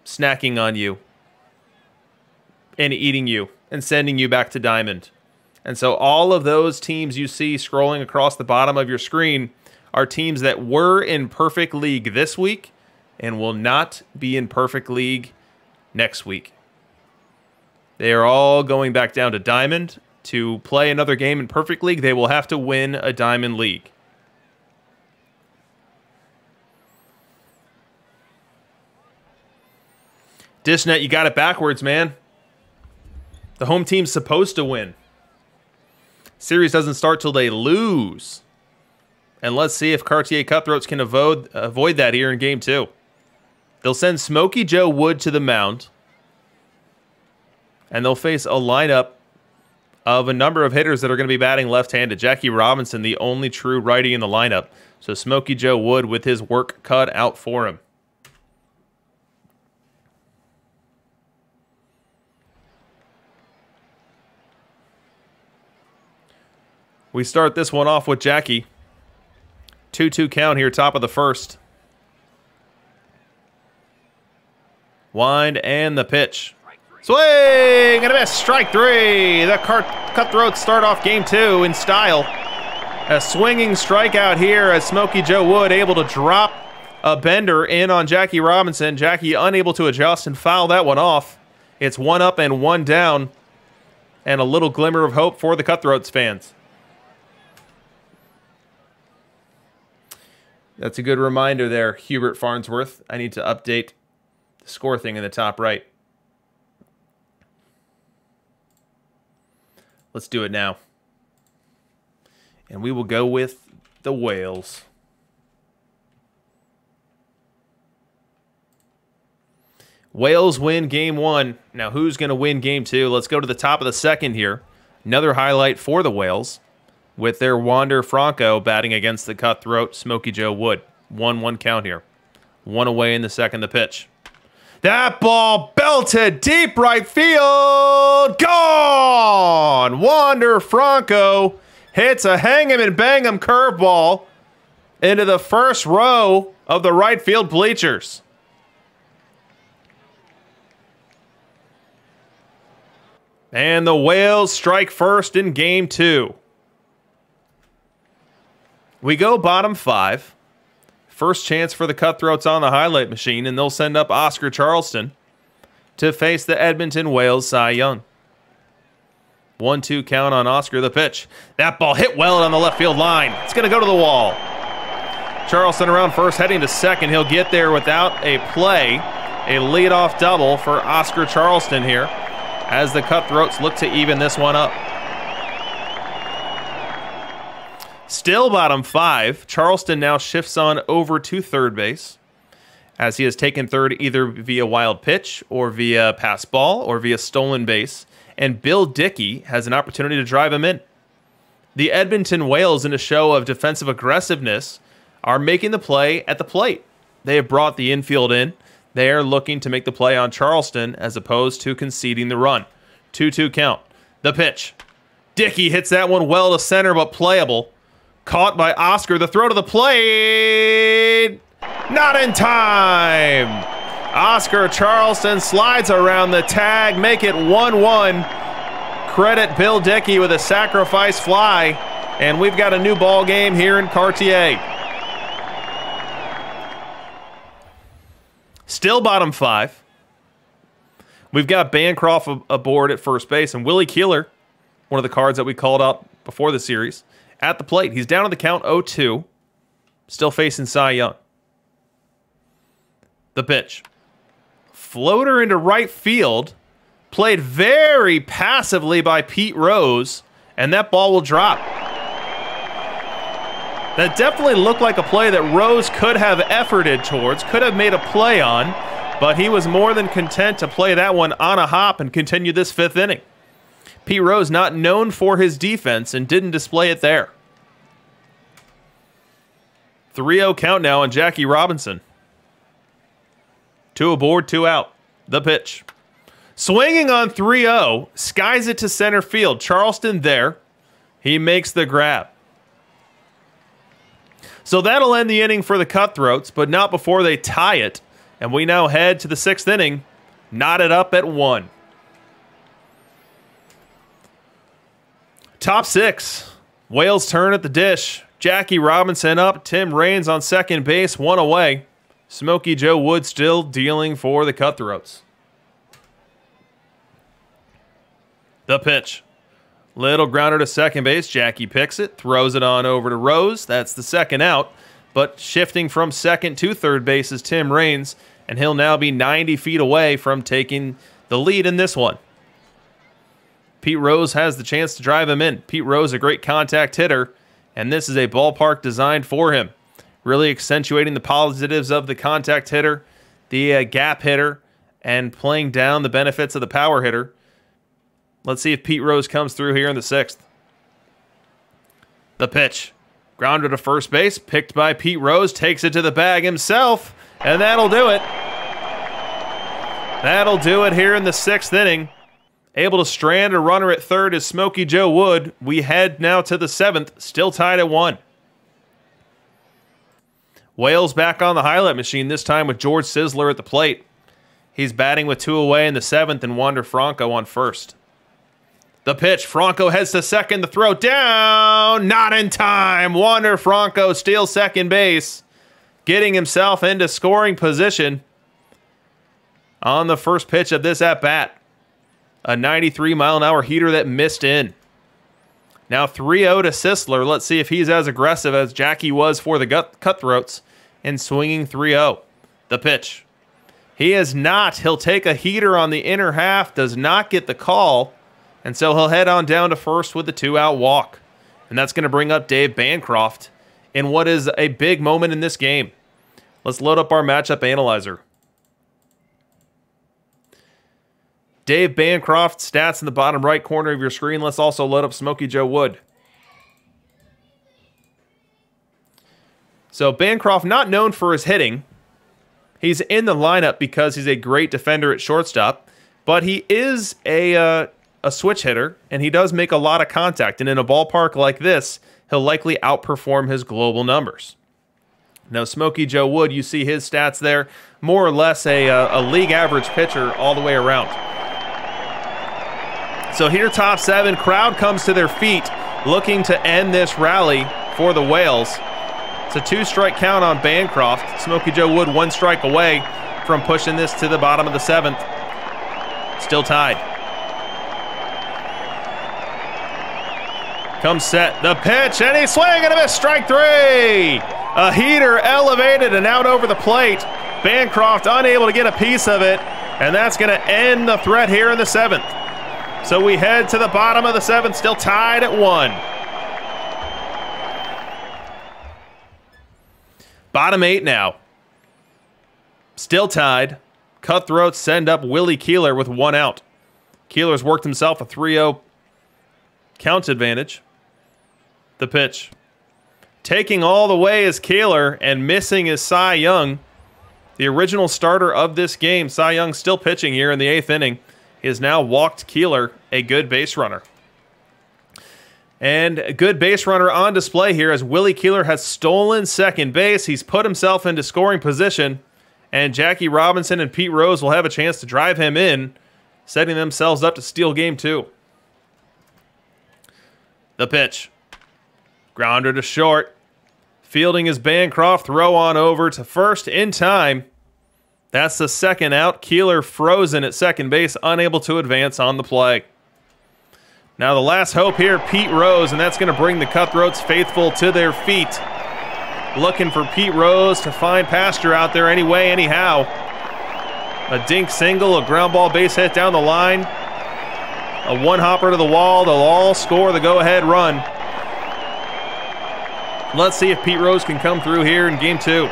S1: snacking on you and eating you and sending you back to Diamond. And so all of those teams you see scrolling across the bottom of your screen are teams that were in Perfect League this week and will not be in Perfect League next week. They are all going back down to Diamond. To play another game in Perfect League, they will have to win a Diamond League. Dishnet, you got it backwards, man. The home team's supposed to win. Series doesn't start till they lose. And let's see if Cartier Cutthroats can avoid that here in game 2. They'll send Smokey Joe Wood to the mound. And they'll face a lineup of a number of hitters that are going to be batting left-handed. Jackie Robinson, the only true righty in the lineup. So Smokey Joe Wood with his work cut out for him. We start this one off with Jackie. 2-2 count here, top of the first. Wind and the pitch. Swing and a miss. Strike 3. The Cutthroats start off game 2 in style. A swinging strikeout here as Smokey Joe Wood able to drop a bender in on Jackie Robinson. Jackie unable to adjust and foul that one off. It's 1 up and 1 down. And a little glimmer of hope for the Cutthroats fans. That's a good reminder there, Hubert Farnsworth. I need to update the score thing in the top right. Let's do it now. And we will go with the Whales. Whales win game 1. Now, who's going to win game 2? Let's go to the top of the second here. Another highlight for the Whales with their Wander Franco batting against the Cutthroat Smokey Joe Wood. 1-1 count here. 1 away in the second, the pitch. That ball belted deep right field. Gone! Wander Franco hits a hang 'em and bang 'em curveball into the first row of the right field bleachers. And the Whales strike first in game 2. We go bottom 5. First chance for the Cutthroats on the highlight machine, and they'll send up Oscar Charleston to face the Edmonton Whales Cy Young. 1-2 count on Oscar, the pitch. That ball hit well on the left field line. It's going to go to the wall. Charleston around first, heading to second. He'll get there without a play. A leadoff double for Oscar Charleston here as the Cutthroats look to even this one up. Still bottom 5. Charleston now shifts on over to third base as he has taken third either via wild pitch or via pass ball or via stolen base. And Bill Dickey has an opportunity to drive him in. The Edmonton Whales, in a show of defensive aggressiveness, are making the play at the plate. They have brought the infield in. They are looking to make the play on Charleston as opposed to conceding the run. 2-2 count. The pitch. Dickey hits that one well to center but playable. Caught by Oscar. The throw to the plate. Not in time. Oscar Charleston slides around the tag. Make it 1-1. Credit Bill Dickey with a sacrifice fly. And we've got a new ball game here in Cartier. Still bottom 5. We've got Bancroft aboard at first base. And Willie Keeler, one of the cards that we called out before the series, at the plate. He's down on the count 0-2. Still facing Cy Young. The pitch. Floater into right field. Played very passively by Pete Rose. And that ball will drop. That definitely looked like a play that Rose could have efforted towards. Could have made a play on. But he was more than content to play that one on a hop and continue this 5th inning. Pete Rose not known for his defense and didn't display it there. 3-0 count now on Jackie Robinson. 2 aboard, 2 out. The pitch. Swinging on 3-0. Skies it to center field. Charleston there. He makes the grab. So that'll end the inning for the Cutthroats, but not before they tie it. And we now head to the 6th inning. Knotted up at 1. Top 6. Whales turn at the dish. Jackie Robinson up. Tim Raines on second base. 1 away. Smokey Joe Wood still dealing for the Cutthroats. The pitch. Little grounder to second base. Jackie picks it. Throws it on over to Rose. That's the second out. But shifting from second to third base is Tim Raines. And he'll now be 90 feet away from taking the lead in this one. Pete Rose has the chance to drive him in. Pete Rose, a great contact hitter, and this is a ballpark designed for him. Really accentuating the positives of the contact hitter, the gap hitter, and playing down the benefits of the power hitter. Let's see if Pete Rose comes through here in the 6th. The pitch. Grounder to first base, picked by Pete Rose, takes it to the bag himself, and that'll do it. That'll do it here in the 6th inning. Able to strand a runner at third is Smokey Joe Wood. We head now to the 7th, still tied at 1. Wales back on the highlight machine, this time with George Sizzler at the plate. He's batting with 2 away in the 7th and Wander Franco on first. The pitch, Franco heads to second, the throw down, not in time. Wander Franco steals second base, getting himself into scoring position on the first pitch of this at-bat. A 93-mile-an-hour heater that missed in. Now 3-0 to Sisler. Let's see if he's as aggressive as Jackie was for the Cutthroats in swinging 3-0. The pitch. He is not. He'll take a heater on the inner half, does not get the call, and so he'll head on down to first with the 2-out walk. And that's going to bring up Dave Bancroft in what is a big moment in this game. Let's load up our matchup analyzer. Dave Bancroft stats in the bottom right corner of your screen. Let's also load up Smokey Joe Wood. So Bancroft, not known for his hitting. He's in the lineup because he's a great defender at shortstop, but he is a switch hitter, and he does make a lot of contact. And in a ballpark like this, he'll likely outperform his global numbers. Now, Smokey Joe Wood, you see his stats there, more or less a league average pitcher all the way around. So here, top 7, crowd comes to their feet, looking to end this rally for the Whales. It's a 2-strike count on Bancroft. Smokey Joe Wood 1 strike away from pushing this to the bottom of the 7th. Still tied. Comes set, the pitch, and he's swinging and a miss, strike 3. A heater elevated and out over the plate. Bancroft unable to get a piece of it, and that's going to end the threat here in the 7th. So we head to the bottom of the 7th, still tied at 1. Bottom 8 now. Still tied. Cutthroats send up Willie Keeler with 1 out. Keeler's worked himself a 3-0 count advantage. The pitch. Taking all the way is Keeler and missing is Cy Young. The original starter of this game. Cy Young still pitching here in the 8th inning. He has now walked Keeler, a good base runner. And a good base runner on display here as Willie Keeler has stolen second base. He's put himself into scoring position, and Jackie Robinson and Pete Rose will have a chance to drive him in, setting themselves up to steal game 2. The pitch. Grounder to short. Fielding is Bancroft. Throw on over to first in time. That's the 2nd out. Keeler frozen at second base, unable to advance on the play. Now the last hope here, Pete Rose, and that's going to bring the Cutthroats faithful to their feet. Looking for Pete Rose to find pasture out there anyway, anyhow. A dink single, a ground ball base hit down the line. A 1-hopper to the wall. They'll all score the go-ahead run. Let's see if Pete Rose can come through here in game 2.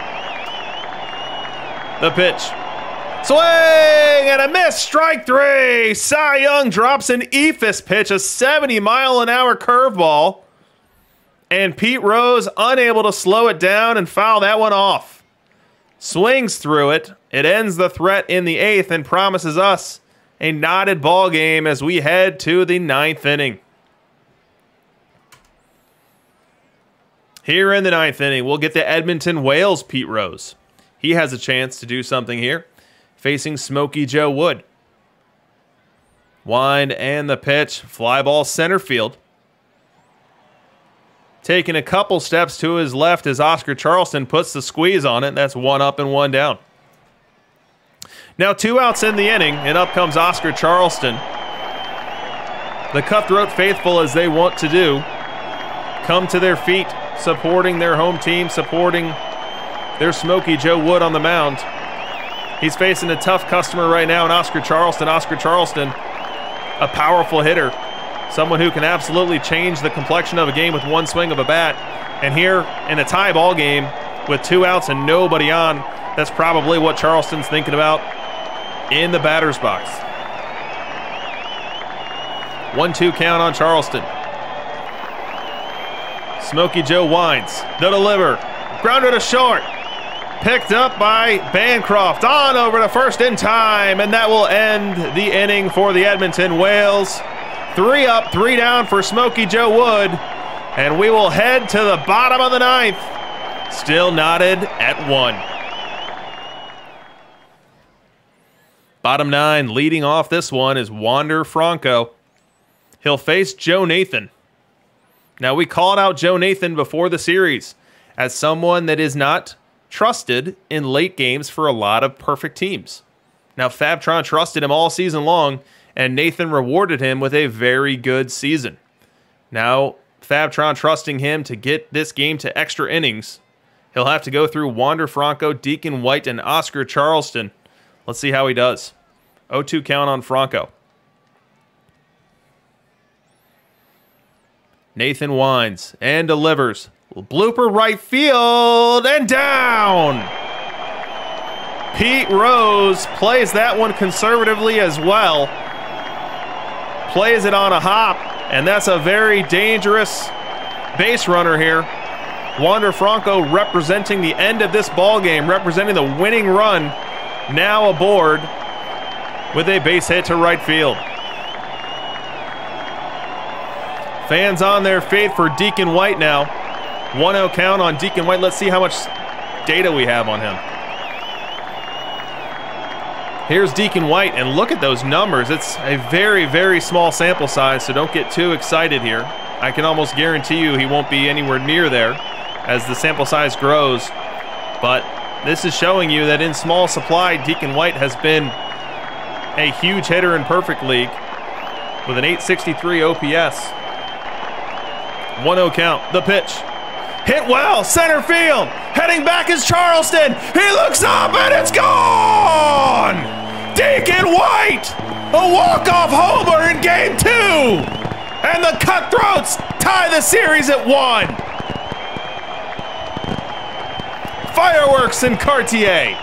S1: The pitch. Swing and a miss. Strike 3. Cy Young drops an eephus pitch, a 70-mile-an-hour curveball. And Pete Rose unable to slow it down and foul that one off. Swings through it. It ends the threat in the 8th and promises us a knotted ball game as we head to the 9th inning. Here in the 9th inning, we'll get the Edmonton Whales Pete Rose. He has a chance to do something here, facing Smokey Joe Wood. Wind and the pitch, fly ball center field. Taking a couple steps to his left as Oscar Charleston puts the squeeze on it. That's 1 up and 1 down. Now 2 outs in the inning, and up comes Oscar Charleston. The Cutthroat faithful, as they want to do, come to their feet, supporting their home team, supporting their Smokey Joe Wood on the mound. He's facing a tough customer right now in Oscar Charleston. Oscar Charleston, a powerful hitter, someone who can absolutely change the complexion of a game with one swing of a bat. And here in a tie ball game with 2 outs and nobody on, that's probably what Charleston's thinking about in the batter's box. 1-2 count on Charleston. Smokey Joe winds. The deliver. Grounder to short. Picked up by Bancroft. On over to first in time, and that will end the inning for the Edmonton Whales. 3 up, 3 down for Smokey Joe Wood, and we will head to the bottom of the 9th. Still knotted at 1. Bottom 9, leading off this one is Wander Franco. He'll face Joe Nathan. Now, we called out Joe Nathan before the series as someone that is not trusted in late games for a lot of perfect teams. Now, Fabtron trusted him all season long, and Nathan rewarded him with a very good season. Now, Fabtron trusting him to get this game to extra innings. He'll have to go through Wander Franco, Deacon White, and Oscar Charleston. Let's see how he does. 0-2 count on Franco. Nathan winds and delivers. Blooper right field and down. Pete Rose plays that one conservatively as well. Plays it on a hop, and that's a very dangerous base runner here. Wander Franco representing the end of this ball game, representing the winning run, now aboard with a base hit to right field. Fans on their feet for Deacon White now. 1-0 count on Deacon White. Let's see how much data we have on him. Here's Deacon White, and look at those numbers. It's a very, very small sample size, so don't get too excited here. I can almost guarantee you he won't be anywhere near there as the sample size grows. But this is showing you that in small supply, Deacon White has been a huge hitter in Perfect League with an 863 OPS. 1-0 count. The pitch. Hit well. Center field. Heading back is Charleston. He looks up and it's gone! Deacon White! A walk-off homer in Game 2! And the Cutthroats tie the series at 1. Fireworks in Cartier.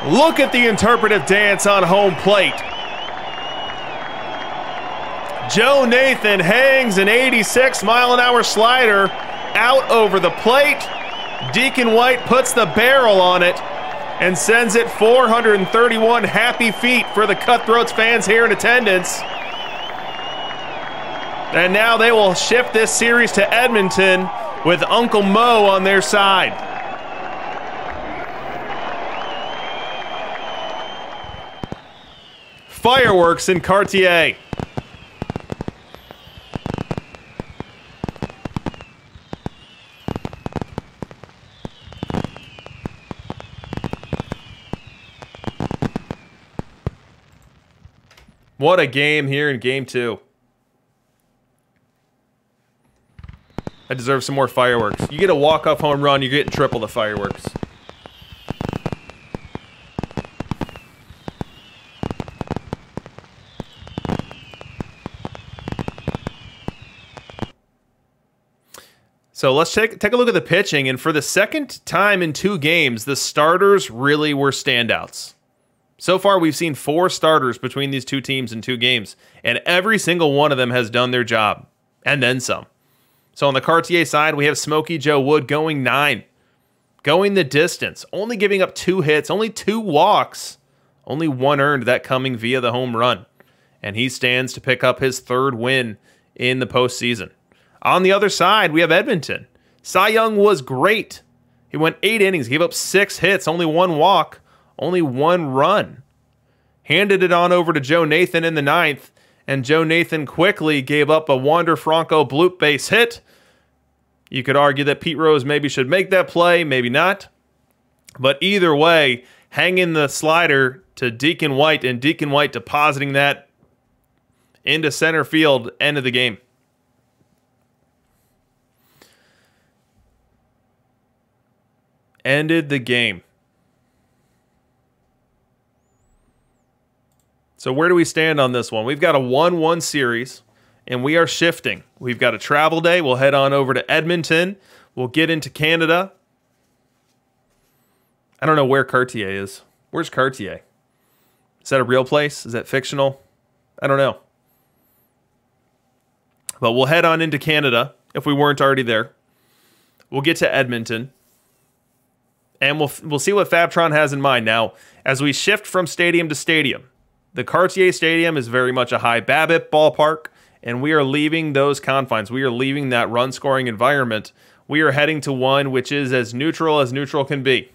S1: Look at the interpretive dance on home plate. Joe Nathan hangs an 86-mile-an-hour slider out over the plate. Deacon White puts the barrel on it and sends it 431 happy feet for the Cutthroats fans here in attendance. And now they will shift this series to Edmonton with Uncle Mo on their side. Fireworks in Cartier. What a game here in Game 2. I deserve some more fireworks. You get a walk-off home run, you're getting triple the fireworks. So let's take a look at the pitching, and for the second time in 2 games, the starters really were standouts. So far, we've seen 4 starters between these 2 teams in 2 games, and every single one of them has done their job, and then some. So on the Cartier side, we have Smokey Joe Wood going 9, going the distance, only giving up 2 hits, only 2 walks, only 1 earned, that coming via the home run. And he stands to pick up his 3rd win in the postseason. On the other side, we have Edmonton. Cy Young was great. He went 8 innings, gave up 6 hits, only 1 walk, only 1 run. Handed it on over to Joe Nathan in the 9th, and Joe Nathan quickly gave up a Wander Franco bloop base hit. You could argue that Pete Rose maybe should make that play, maybe not. But either way, hanging the slider to Deacon White, and Deacon White depositing that into center field, end of the game. Ended the game. So where do we stand on this one? We've got a 1-1 series, and we are shifting. We've got a travel day. We'll head on over to Edmonton. We'll get into Canada. I don't know where Cartier is. Where's Cartier? Is that a real place? Is that fictional? I don't know. But we'll head on into Canada, if we weren't already there. We'll get to Edmonton. And we'll see what Fabtron has in mind. Now, as we shift from stadium to stadium, the Cartier Stadium is very much a high BABIP ballpark, and we are leaving those confines. We are leaving that run-scoring environment. We are heading to one which is as neutral can be.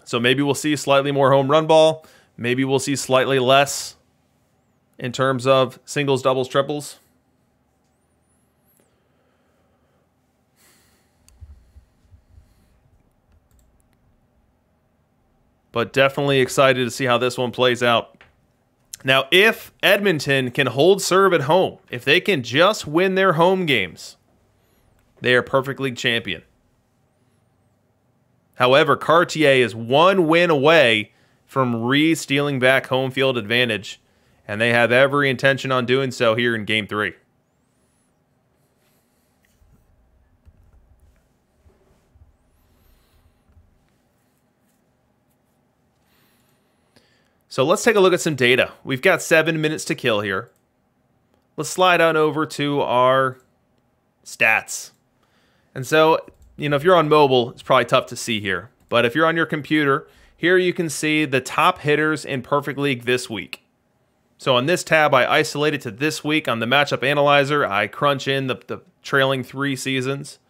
S1: So maybe we'll see slightly more home run ball. Maybe we'll see slightly less in terms of singles, doubles, triples. But definitely excited to see how this one plays out. Now, if Edmonton can hold serve at home, if they can just win their home games, they are perfect league champion. However, Cartier is one win away from re-stealing back home field advantage, and they have every intention on doing so here in Game 3. So let's take a look at some data. We've got 7 minutes to kill here. Let's slide on over to our stats. And so, if you're on mobile, it's probably tough to see here. But if you're on your computer, here you can see the top hitters in Perfect League this week. So on this tab, I isolate it to this week. On the matchup analyzer, I crunch in the trailing 3 seasons.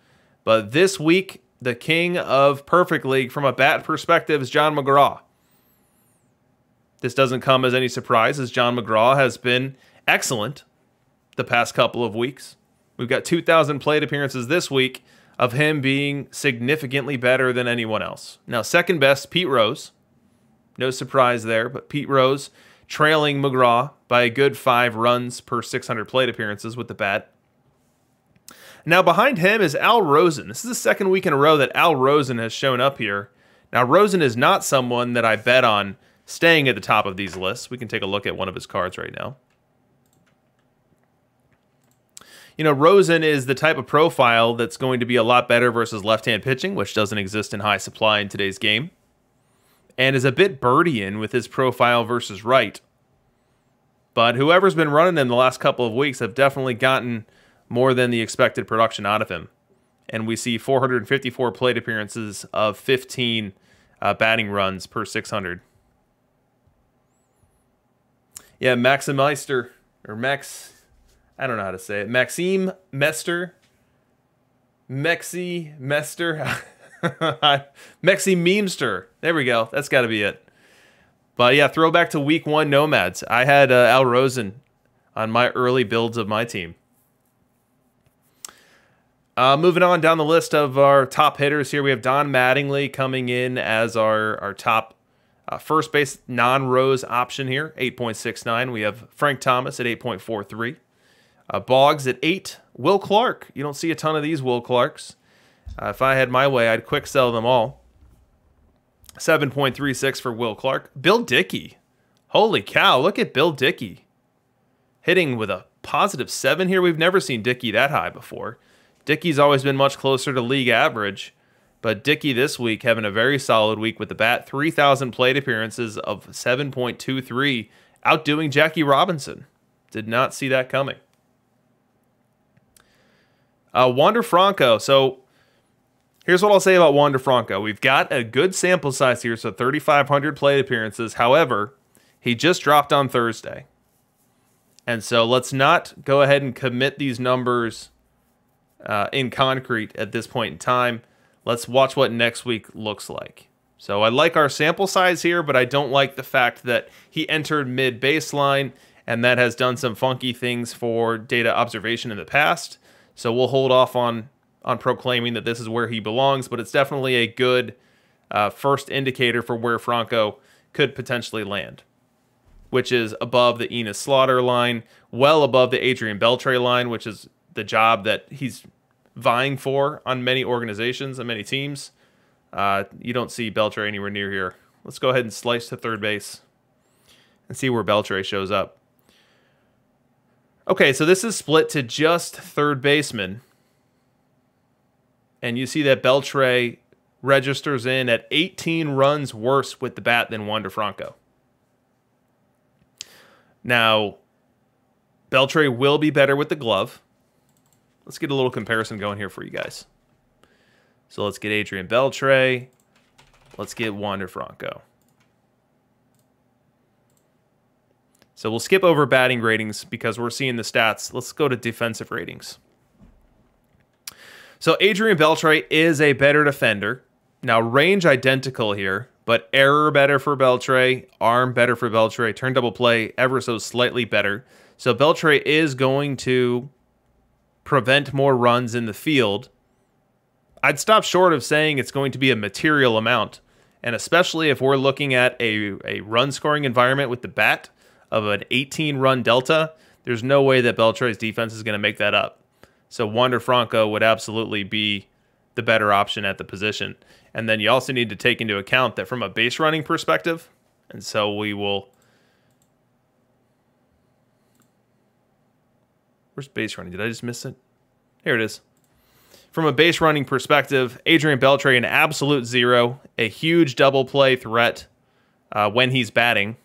S1: But this week, the king of Perfect League from a bat perspective is John McGraw. This doesn't come as any surprise, as John McGraw has been excellent the past couple of weeks. We've got 2,000 plate appearances this week of him being significantly better than anyone else. Now, second best, Pete Rose. No surprise there, but Pete Rose trailing McGraw by a good 5 runs per 600 plate appearances with the bat. Now, behind him is Al Rosen. This is the second week in a row that Al Rosen has shown up here. Now, Rosen is not someone that I bet on staying at the top of these lists. We can take a look at one of his cards right now. Rosen is the type of profile that's going to be a lot better versus left-hand pitching, which doesn't exist in high supply in today's game, and is a bit birdian with his profile versus right. But whoever's been running him the last couple of weeks have definitely gotten more than the expected production out of him. And we see 454 plate appearances of 15 batting runs per 600. Yeah, Maximeister, or I don't know how to say it. Maxime Mester. Mexi Mester. Mexi Memester. There we go. That's got to be it. But yeah, throwback to week 1 Nomads. I had Al Rosen on my early builds of my team. Moving on down the list of our top hitters here, we have Don Mattingly coming in as our top first base non-Rose option here, 8.69. We have Frank Thomas at 8.43. Boggs at 8. Will Clark. You don't see a ton of these Will Clarks. If I had my way, I'd quick sell them all. 7.36 for Will Clark. Bill Dickey. Holy cow, look at Bill Dickey. Hitting with a positive 7 here. We've never seen Dickey that high before. Dickey's always been much closer to league average. But Dickey this week having a very solid week with the bat. 3,000 plate appearances of 7.23. Outdoing Jackie Robinson. Did not see that coming. Wander Franco. So here's what I'll say about Wander Franco. We've got a good sample size here, so 3,500 plate appearances. However, he just dropped on Thursday. And so let's not go ahead and commit these numbers in concrete at this point in time. Let's watch what next week looks like. So I like our sample size here, but I don't like the fact that he entered mid-baseline, and that has done some funky things for data observation in the past. So we'll hold off on proclaiming that this is where he belongs, but it's definitely a good first indicator for where Franco could potentially land, which is above the Enos Slaughter line, well above the Adrian Beltre line, which is the job that he's vying for on many organizations and many teams. You don't see Beltre anywhere near here. Let's go ahead and slice to third base and see where Beltre shows up. Okay, so this is split to just third baseman. And you see that Beltre registers in at 18 runs worse with the bat than Wander Franco. Now, Beltre will be better with the glove. Let's get a little comparison going here for you guys. So let's get Adrian Beltre. Let's get Wander Franco. So we'll skip over batting ratings because we're seeing the stats. Let's go to defensive ratings. So Adrian Beltre is a better defender. Now, range identical here, but error better for Beltre, arm better for Beltre, turn double play ever so slightly better. So Beltre is going to prevent more runs in the field. I'd stop short of saying it's going to be a material amount, and especially if we're looking at a run-scoring environment with the bat of an 18-run delta, there's no way that Beltre's defense is going to make that up. So Wander Franco would absolutely be the better option at the position. And then you also need to take into account that from a base running perspective, and so we will... Where's base running? Did I just miss it? Here it is. From a base running perspective, Adrian Beltre an absolute zero, a huge double play threat when he's batting.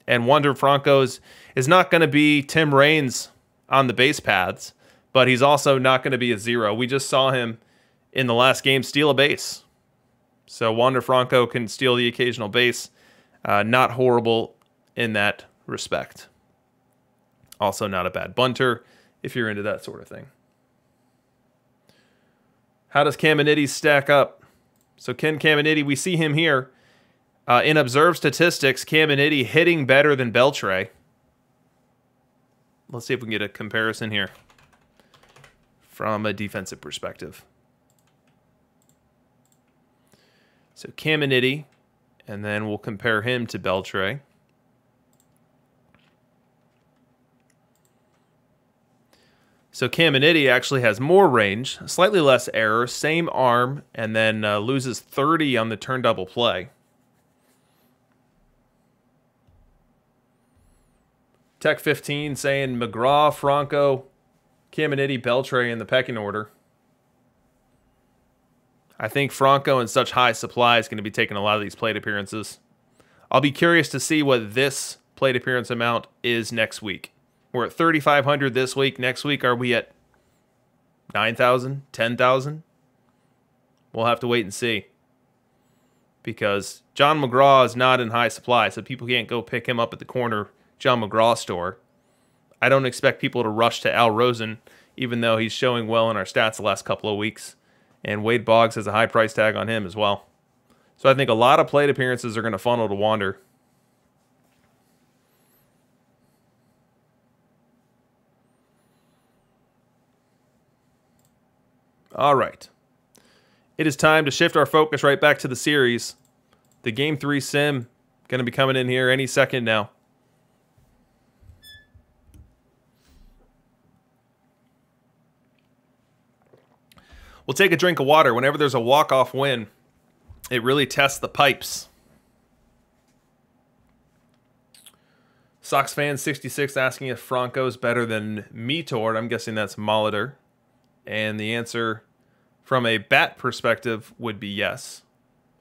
S1: And Wander Franco is not going to be Tim Raines on the base paths, but he's also not going to be a zero. We just saw him in the last game steal a base. So Wander Franco can steal the occasional base. Not horrible in that respect. Also not a bad bunter if you're into that sort of thing. How does Caminiti stack up? So Ken Caminiti, we see him here. In observed statistics, Caminiti hitting better than Beltre. Let's see if we can get a comparison here from a defensive perspective. So Caminiti, and then we'll compare him to Beltre. So Caminiti actually has more range, slightly less error, same arm, and then loses 30 on the turn double play. Tech 15 saying McGraw, Franco, Caminiti, Beltre in the pecking order. I think Franco in such high supply is going to be taking a lot of these plate appearances. I'll be curious to see what this plate appearance amount is next week. We're at 3,500 this week. Next week, are we at 9,000, 10,000? We'll have to wait and see. Because John McGraw is not in high supply, so people can't go pick him up at the corner John McGraw store. I don't expect people to rush to Al Rosen, even though he's showing well in our stats the last couple of weeks. And Wade Boggs has a high price tag on him as well. So I think a lot of plate appearances are going to funnel to Wander. All right. It is time to shift our focus right back to the series. The Game 3 sim going to be coming in here any second now. We'll take a drink of water. Whenever there's a walk-off win, it really tests the pipes. Sox fan 66 asking if Franco's better than Meteor. I'm guessing that's Molitor. And the answer from a bat perspective would be yes.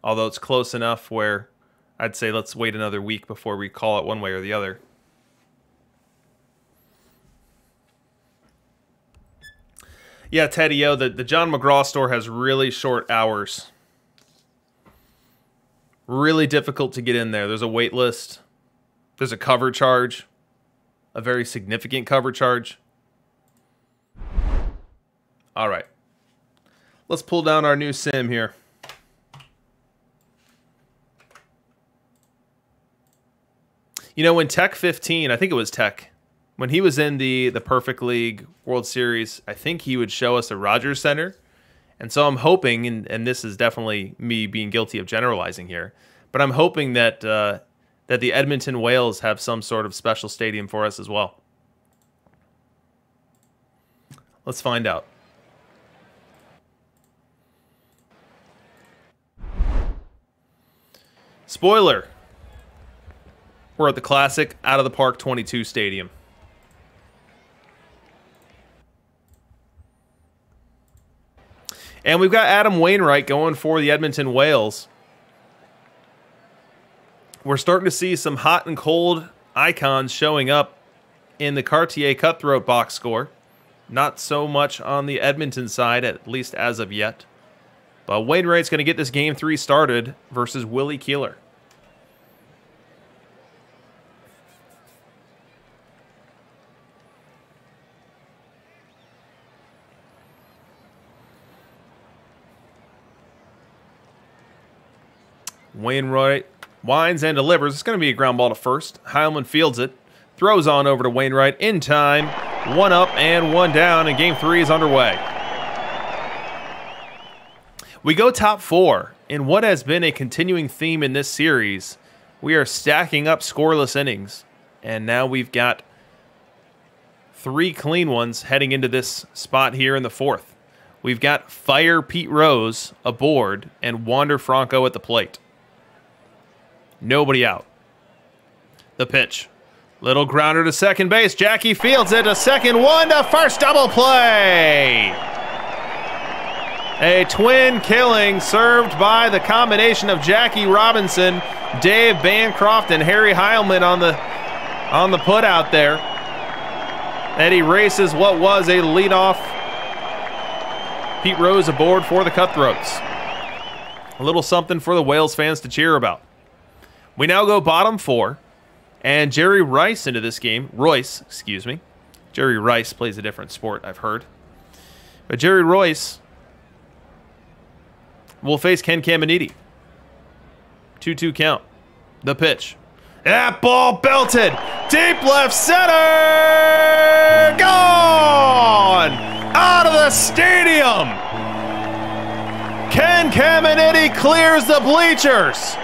S1: Although it's close enough where I'd say let's wait another week before we call it one way or the other. Yeah, Teddy O, the John McGraw store has really short hours. Really difficult to get in there. There's a wait list. There's a cover charge. A very significant cover charge. All right. Let's pull down our new sim here. You know, when Tech 15, I think it was Tech, when he was in the Perfect League World Series, I think he would show us a Rogers Center. And so I'm hoping, and this is definitely me being guilty of generalizing here, but I'm hoping that that the Edmonton Whales have some sort of special stadium for us as well. Let's find out. Spoiler. We're at the classic Out of the Park 22 Stadium. And we've got Adam Wainwright going for the Edmonton Whales. We're starting to see some hot and cold icons showing up in the Cartier Cutthroat box score. Not so much on the Edmonton side, at least as of yet. But Wainwright's going to get this game 3 started versus Willie Keeler. Wainwright winds and delivers. It's going to be a ground ball to first. Heilman fields it. Throws on over to Wainwright in time. 1 up and 1 down, and game 3 is underway. We go top 4. In what has been a continuing theme in this series, we are stacking up scoreless innings. And now we've got 3 clean ones heading into this spot here in the 4th. We've got Fire Pete Rose aboard and Wander Franco at the plate. Nobody out. The pitch. Little grounder to second base. Jackie fields it to second, 1 to first, double play. A twin killing served by the combination of Jackie Robinson, Dave Bancroft, and Harry Heilman on the put out there. And he races what was a leadoff Pete Rose aboard for the Cutthroats. A little something for the Whales fans to cheer about. We now go bottom 4, and Jerry Rice into this game. Royce, excuse me. Jerry Rice plays a different sport, I've heard. But Jerry Royce will face Ken Caminiti. 2-2 count. The pitch. That ball belted. Deep left center. Gone. Out of the stadium. Ken Caminiti clears the bleachers.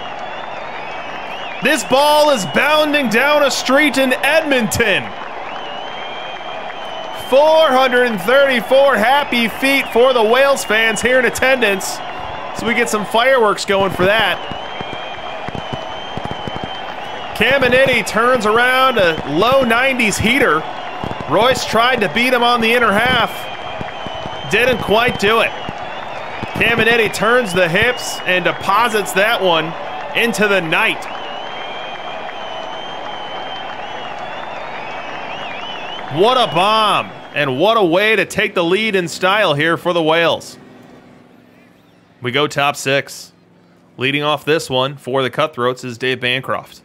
S1: This ball is bounding down a street in Edmonton. 434 happy feet for the Whales fans here in attendance. So we get some fireworks going for that. Caminiti turns around a low 90s heater. Royce tried to beat him on the inner half. Didn't quite do it. Caminiti turns the hips and deposits that one into the night. What a bomb, and what a way to take the lead in style here for the Whales. We go top 6. Leading off this one for the Cutthroats is Dave Bancroft.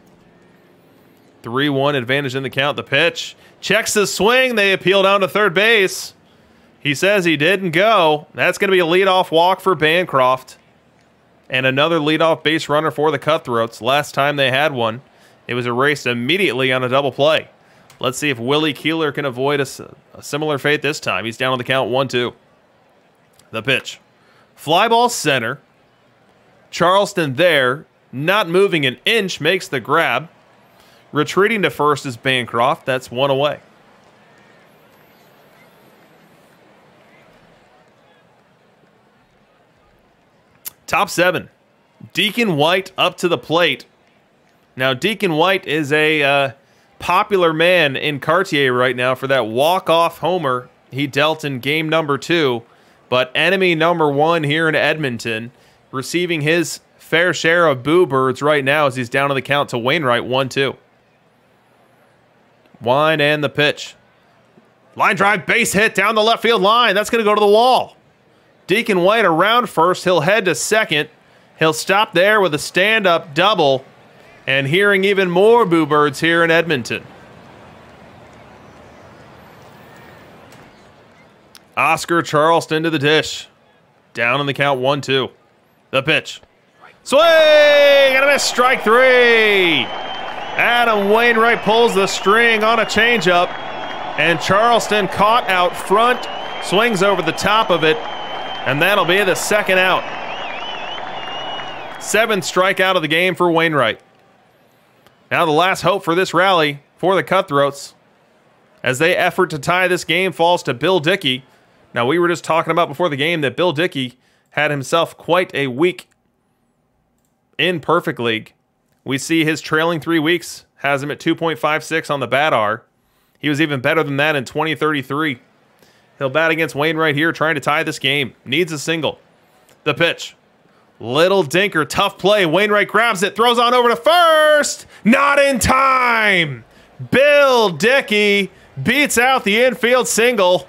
S1: 3-1 advantage in the count. The pitch. Checks the swing. They appeal down to third base. He says he didn't go. That's going to be a leadoff walk for Bancroft. And another leadoff base runner for the Cutthroats. Last time they had one, it was erased immediately on a double play. Let's see if Willie Keeler can avoid a similar fate this time. He's down on the count 1-2. The pitch. Fly ball center. Charleston there, not moving an inch, makes the grab. Retreating to first is Bancroft. That's 1 away. Top 7. Deacon White up to the plate. Now, Deacon White is a popular man in Cartier right now for that walk-off homer he dealt in game number 2, but enemy number 1 here in Edmonton, receiving his fair share of boo birds right now as he's down on the count to Wainwright, 1-2. Wind and the pitch. Line drive, base hit down the left field line. That's going to go to the wall. Deacon White around first. He'll head to second. He'll stop there with a stand-up double. And hearing even more boo birds here in Edmonton. Oscar Charleston to the dish. Down on the count 1-2. The pitch. Swing! And a miss, strike 3. Adam Wainwright pulls the string on a changeup. And Charleston caught out front. Swings over the top of it. And that'll be the second out. 7th strikeout of the game for Wainwright. Now the last hope for this rally for the Cutthroats as they effort to tie this game falls to Bill Dickey. Now we were just talking about before the game that Bill Dickey had himself quite a week in Perfect League. We see his trailing 3 weeks has him at 2.56 on the BAT-R. He was even better than that in 2033. He'll bat against Wainwright here trying to tie this game. Needs a single. The pitch. Little dinker, tough play. Wainwright grabs it, throws on over to first. Not in time. Bill Dickey beats out the infield single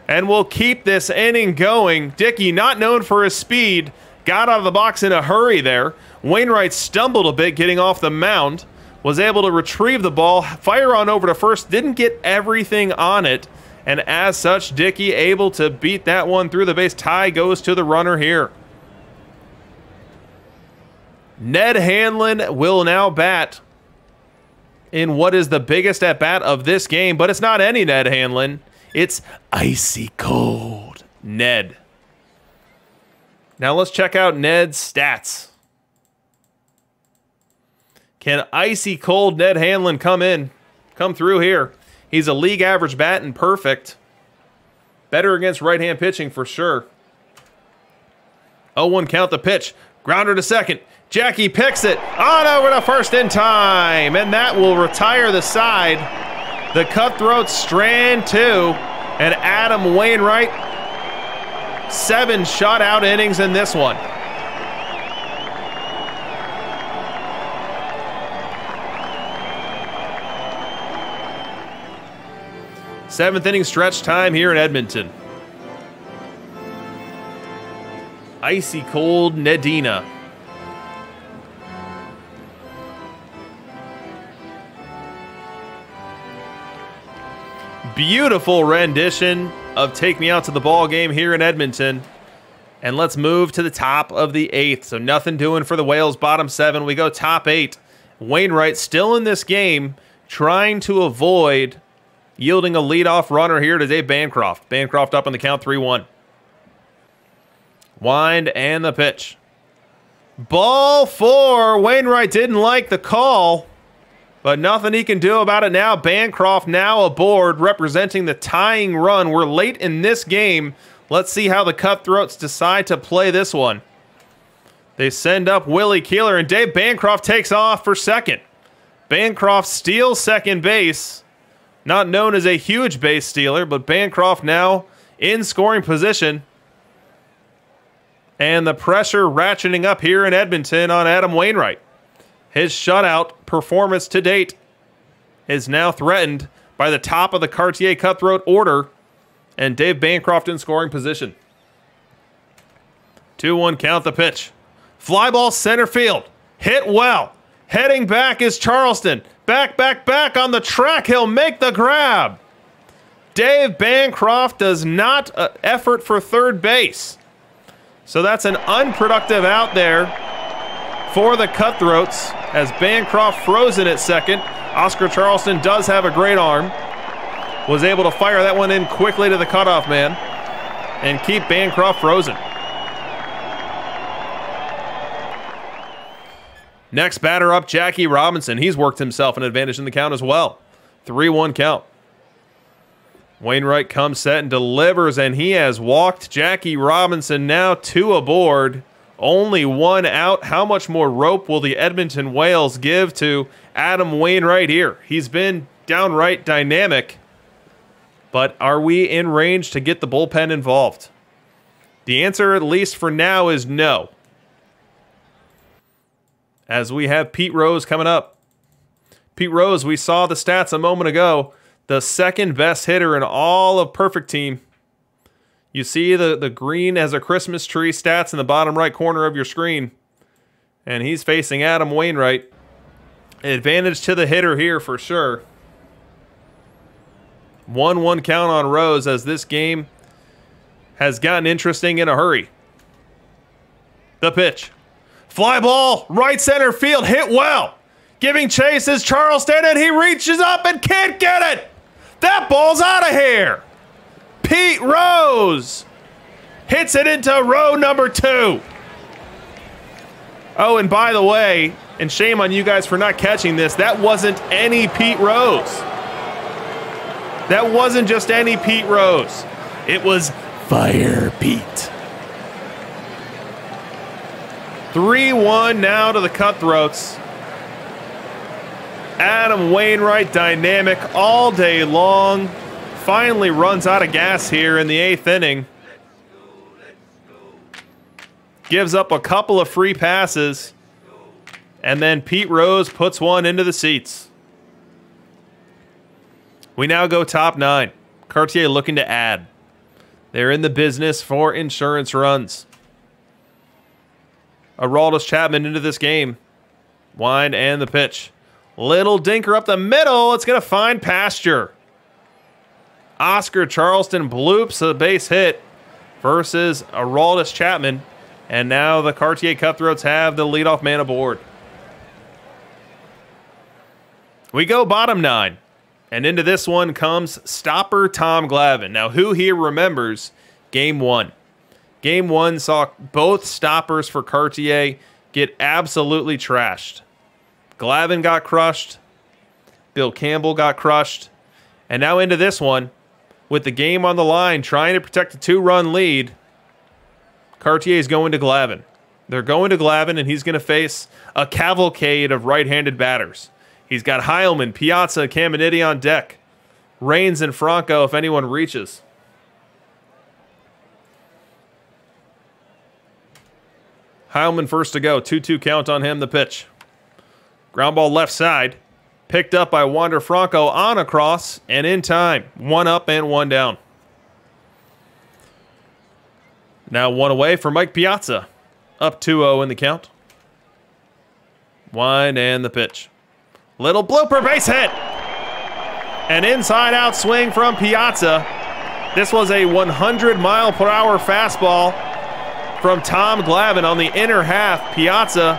S1: and will keep this inning going. Dickey, not known for his speed, got out of the box in a hurry there. Wainwright stumbled a bit getting off the mound, was able to retrieve the ball, fire on over to first, didn't get everything on it, and as such, Dickey able to beat that one through the base. Tie goes to the runner here. Ned Hanlon will now bat in what is the biggest at-bat of this game, but it's not any Ned Hanlon. It's icy cold Ned. Now let's check out Ned's stats. Can icy cold Ned Hanlon come through here? He's a league average bat and perfect. Better against right-hand pitching for sure. 0-1 count the pitch. Grounder to second. Jackie picks it on over to first in time, and that will retire the side. The Cutthroats strand 2, and Adam Wainwright, 7 shutout innings in this one. Seventh inning stretch time here in Edmonton. Icy cold Nedina. Beautiful rendition of Take Me Out to the Ball Game here in Edmonton. And let's move to the top of the 8th. So nothing doing for the Whales, bottom 7. We go top 8. Wainwright still in this game, trying to avoid yielding a leadoff runner here to Dave Bancroft. Bancroft up on the count, 3-1. Wind and the pitch. Ball 4. Wainwright didn't like the call, but nothing he can do about it now. Bancroft now aboard, representing the tying run. We're late in this game. Let's see how the Cutthroats decide to play this one. They send up Willie Keeler, and Dave Bancroft takes off for second. Bancroft steals second base. Not known as a huge base stealer, but Bancroft now in scoring position. And the pressure ratcheting up here in Edmonton on Adam Wainwright. His shutout performance to date is now threatened by the top of the Cartier Cutthroat order and Dave Bancroft in scoring position. 2-1 count the pitch. Fly ball center field. Hit well. Heading back is Charleston. Back on the track. He'll make the grab. Dave Bancroft does not effort for third base. So that's an unproductive out there for the Cutthroats as Bancroft frozen at second. Oscar Charleston does have a great arm. Was able to fire that one in quickly to the cutoff man and keep Bancroft frozen. Next batter up, Jackie Robinson. He's worked himself an advantage in the count as well. 3-1 count. Wainwright comes set and delivers, and he has walked Jackie Robinson. Now 2 aboard. Only 1 out. How much more rope will the Edmonton Whales give to Adam Wainwright here? He's been downright dynamic, but are we in range to get the bullpen involved? The answer, at least for now, is no. As we have Pete Rose coming up. Pete Rose, we saw the stats a moment ago. The second best hitter in all of Perfect Team. You see the green as a Christmas tree stats in the bottom right corner of your screen. And he's facing Adam Wainwright. Advantage to the hitter here for sure. 1-1 count on Rose as this game has gotten interesting in a hurry. The pitch. Fly ball, right center field, hit well. Giving chase is Charleston, and he reaches up and can't get it. That ball's out of here. Pete Rose hits it into row number 2. Oh, and by the way, and shame on you guys for not catching this, that wasn't any Pete Rose. That wasn't just any Pete Rose. It was Fire Pete. 3-1 now to the Cutthroats. Adam Wainwright, dynamic all day long. Finally runs out of gas here in the 8th inning. Gives up a couple of free passes. And then Pete Rose puts one into the seats. We now go top 9. Cartier looking to add. They're in the business for insurance runs. Aroldis Chapman into this game. Wind and the pitch. Little dinker up the middle. It's going to find pasture. Oscar Charleston bloops a base hit versus Aroldis Chapman. And now the Cartier Cutthroats have the leadoff man aboard. We go bottom 9. And into this one comes stopper Tom Glavine. Now, who here remembers Game 1? Game 1 saw both stoppers for Cartier get absolutely trashed. Glavine got crushed. Bill Campbell got crushed. And now into this one, with the game on the line, trying to protect a 2-run lead, Cartier is going to Glavine. They're going to Glavine, and he's going to face a cavalcade of right-handed batters. He's got Heilman, Piazza, Caminiti on deck. Raines and Franco if anyone reaches. Heilman first to go. 2-2 count on him, the pitch. Ground ball left side. Picked up by Wander Franco on a cross and in time. 1 up and 1 down. Now 1 away for Mike Piazza. Up 2-0 in the count. Wind and the pitch. Little blooper base hit. An inside out swing from Piazza. This was a 100-mile-per-hour fastball from Tom Glavine on the inner half. Piazza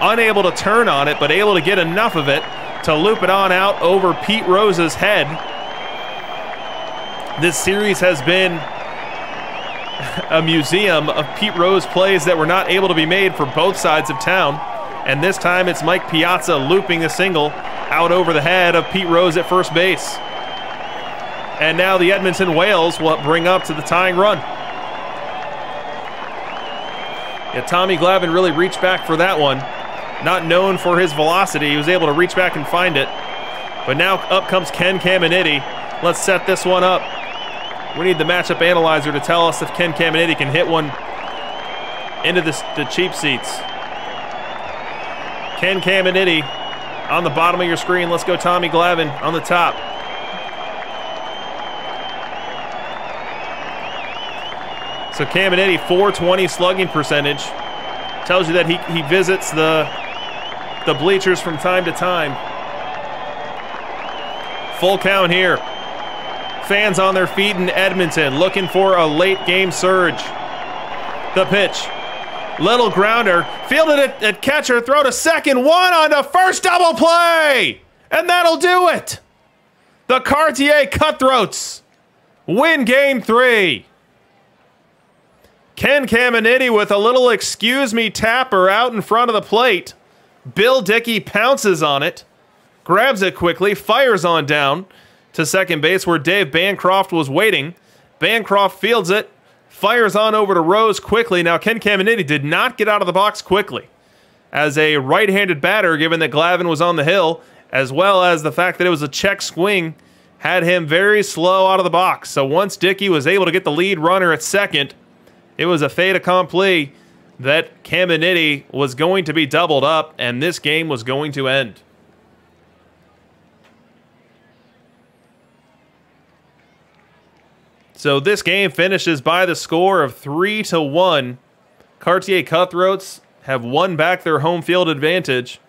S1: unable to turn on it, but able to get enough of it to loop it on out over Pete Rose's head. This series has been a museum of Pete Rose plays that were not able to be made for both sides of town. And this time it's Mike Piazza looping a single out over the head of Pete Rose at first base. And now the Edmonton Whales will bring up to the tying run. Yeah, Tommy Glavine really reached back for that one. Not known for his velocity, he was able to reach back and find it. But now up comes Ken Caminiti. Let's set this one up. We need the matchup analyzer to tell us if Ken Caminiti can hit one into the cheap seats. Ken Caminiti on the bottom of your screen. Let's go Tommy Glavine on the top. So Caminiti, 420 slugging percentage. Tells you that he visits the bleachers from time to time. Full count here. Fans on their feet in Edmonton looking for a late game surge. The pitch. Little grounder, fielded at catcher, throw to second, 1 on the first double play! And that'll do it! The Cartier Cutthroats win Game 3. Ken Caminiti with a little excuse me tapper out in front of the plate. Bill Dickey pounces on it, grabs it quickly, fires on down to second base where Dave Bancroft was waiting. Bancroft fields it, fires on over to Rose quickly. Now, Ken Caminiti did not get out of the box quickly. As a right-handed batter, given that Glavine was on the hill, as well as the fact that it was a check swing, had him very slow out of the box. So once Dickey was able to get the lead runner at second, it was a fait accompli that Caminiti was going to be doubled up, and this game was going to end. So this game finishes by the score of 3-1. Cartier Cutthroats have won back their home field advantage,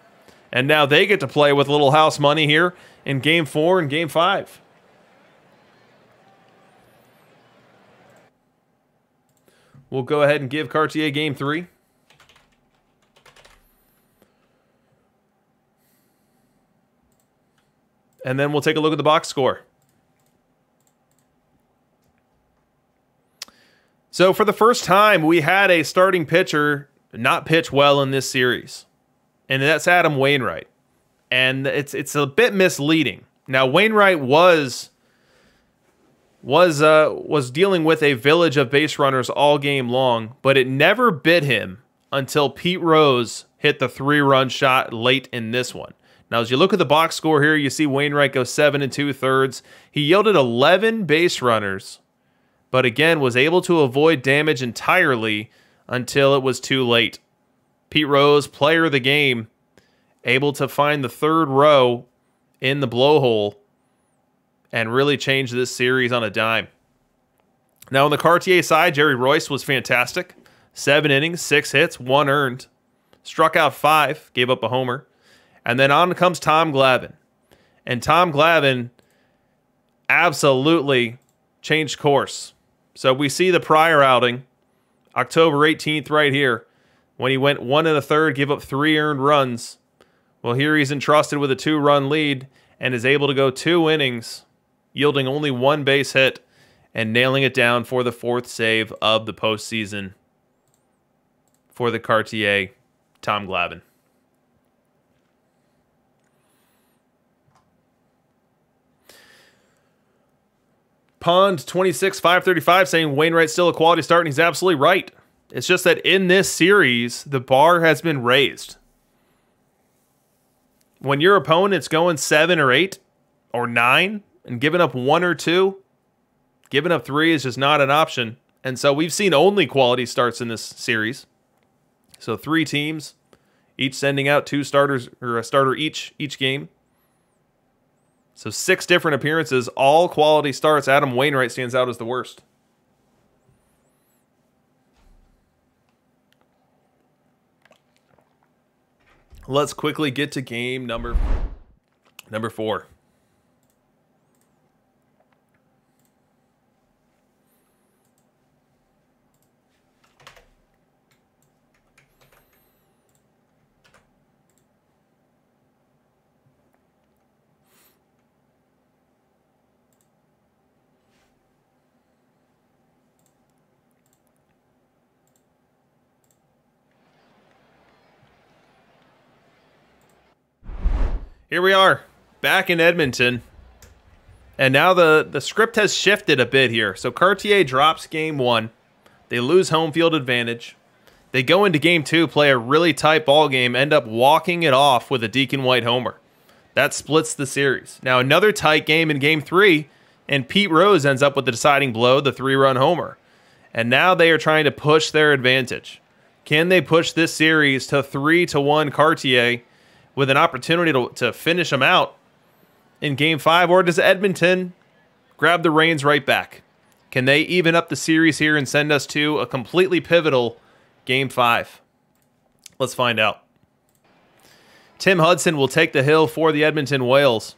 S1: and now they get to play with a little house money here in Game 4 and Game 5. We'll go ahead and give Cartier Game 3. And then we'll take a look at the box score. So for the first time, we had a starting pitcher not pitch well in this series. And that's Adam Wainwright. And it's a bit misleading. Now, Wainwright was dealing with a village of base runners all game long, but it never bit him until Pete Rose hit the 3-run shot late in this one. Now, as you look at the box score here, you see Wainwright go 7 2/3. He yielded 11 base runners, but again was able to avoid damage entirely until it was too late. Pete Rose, player of the game, able to find the third row in the blowhole and really change this series on a dime. Now, on the Cartier side, Jerry Royce was fantastic. 7 innings, 6 hits, 1 earned. Struck out 5, gave up a homer. And then on comes Tom Glavine. And Tom Glavine absolutely changed course. So we see the prior outing, October 18th right here, when he went 1 1/3, gave up 3 earned runs. Well, here he's entrusted with a 2-run lead and is able to go 2 innings, yielding only 1 base hit and nailing it down for the 4th save of the postseason for the Cartier, Tom Glavine. Pond 26-535 saying Wainwright's still a quality start, and he's absolutely right. It's just that in this series, the bar has been raised. When your opponent's going 7 or 8 or 9 and giving up 1 or 2, giving up 3 is just not an option. And so we've seen only quality starts in this series. So 3 teams, each sending out 2 starters or a starter each game. So 6 different appearances, all quality starts. Adam Wainwright stands out as the worst. Let's quickly get to game number 4. Here we are, back in Edmonton. And now the script has shifted a bit here. So Cartier drops game 1. They lose home field advantage. They go into game 2, play a really tight ball game, end up walking it off with a Deacon White homer. That splits the series. Now another tight game in game 3, and Pete Rose ends up with the deciding blow, the 3-run homer. And now they are trying to push their advantage. Can they push this series to 3-1 Cartier with an opportunity to finish them out in Game 5? Or does Edmonton grab the reins right back? Can they even up the series here and send us to a completely pivotal Game 5? Let's find out. Tim Hudson will take the hill for the Edmonton Whales.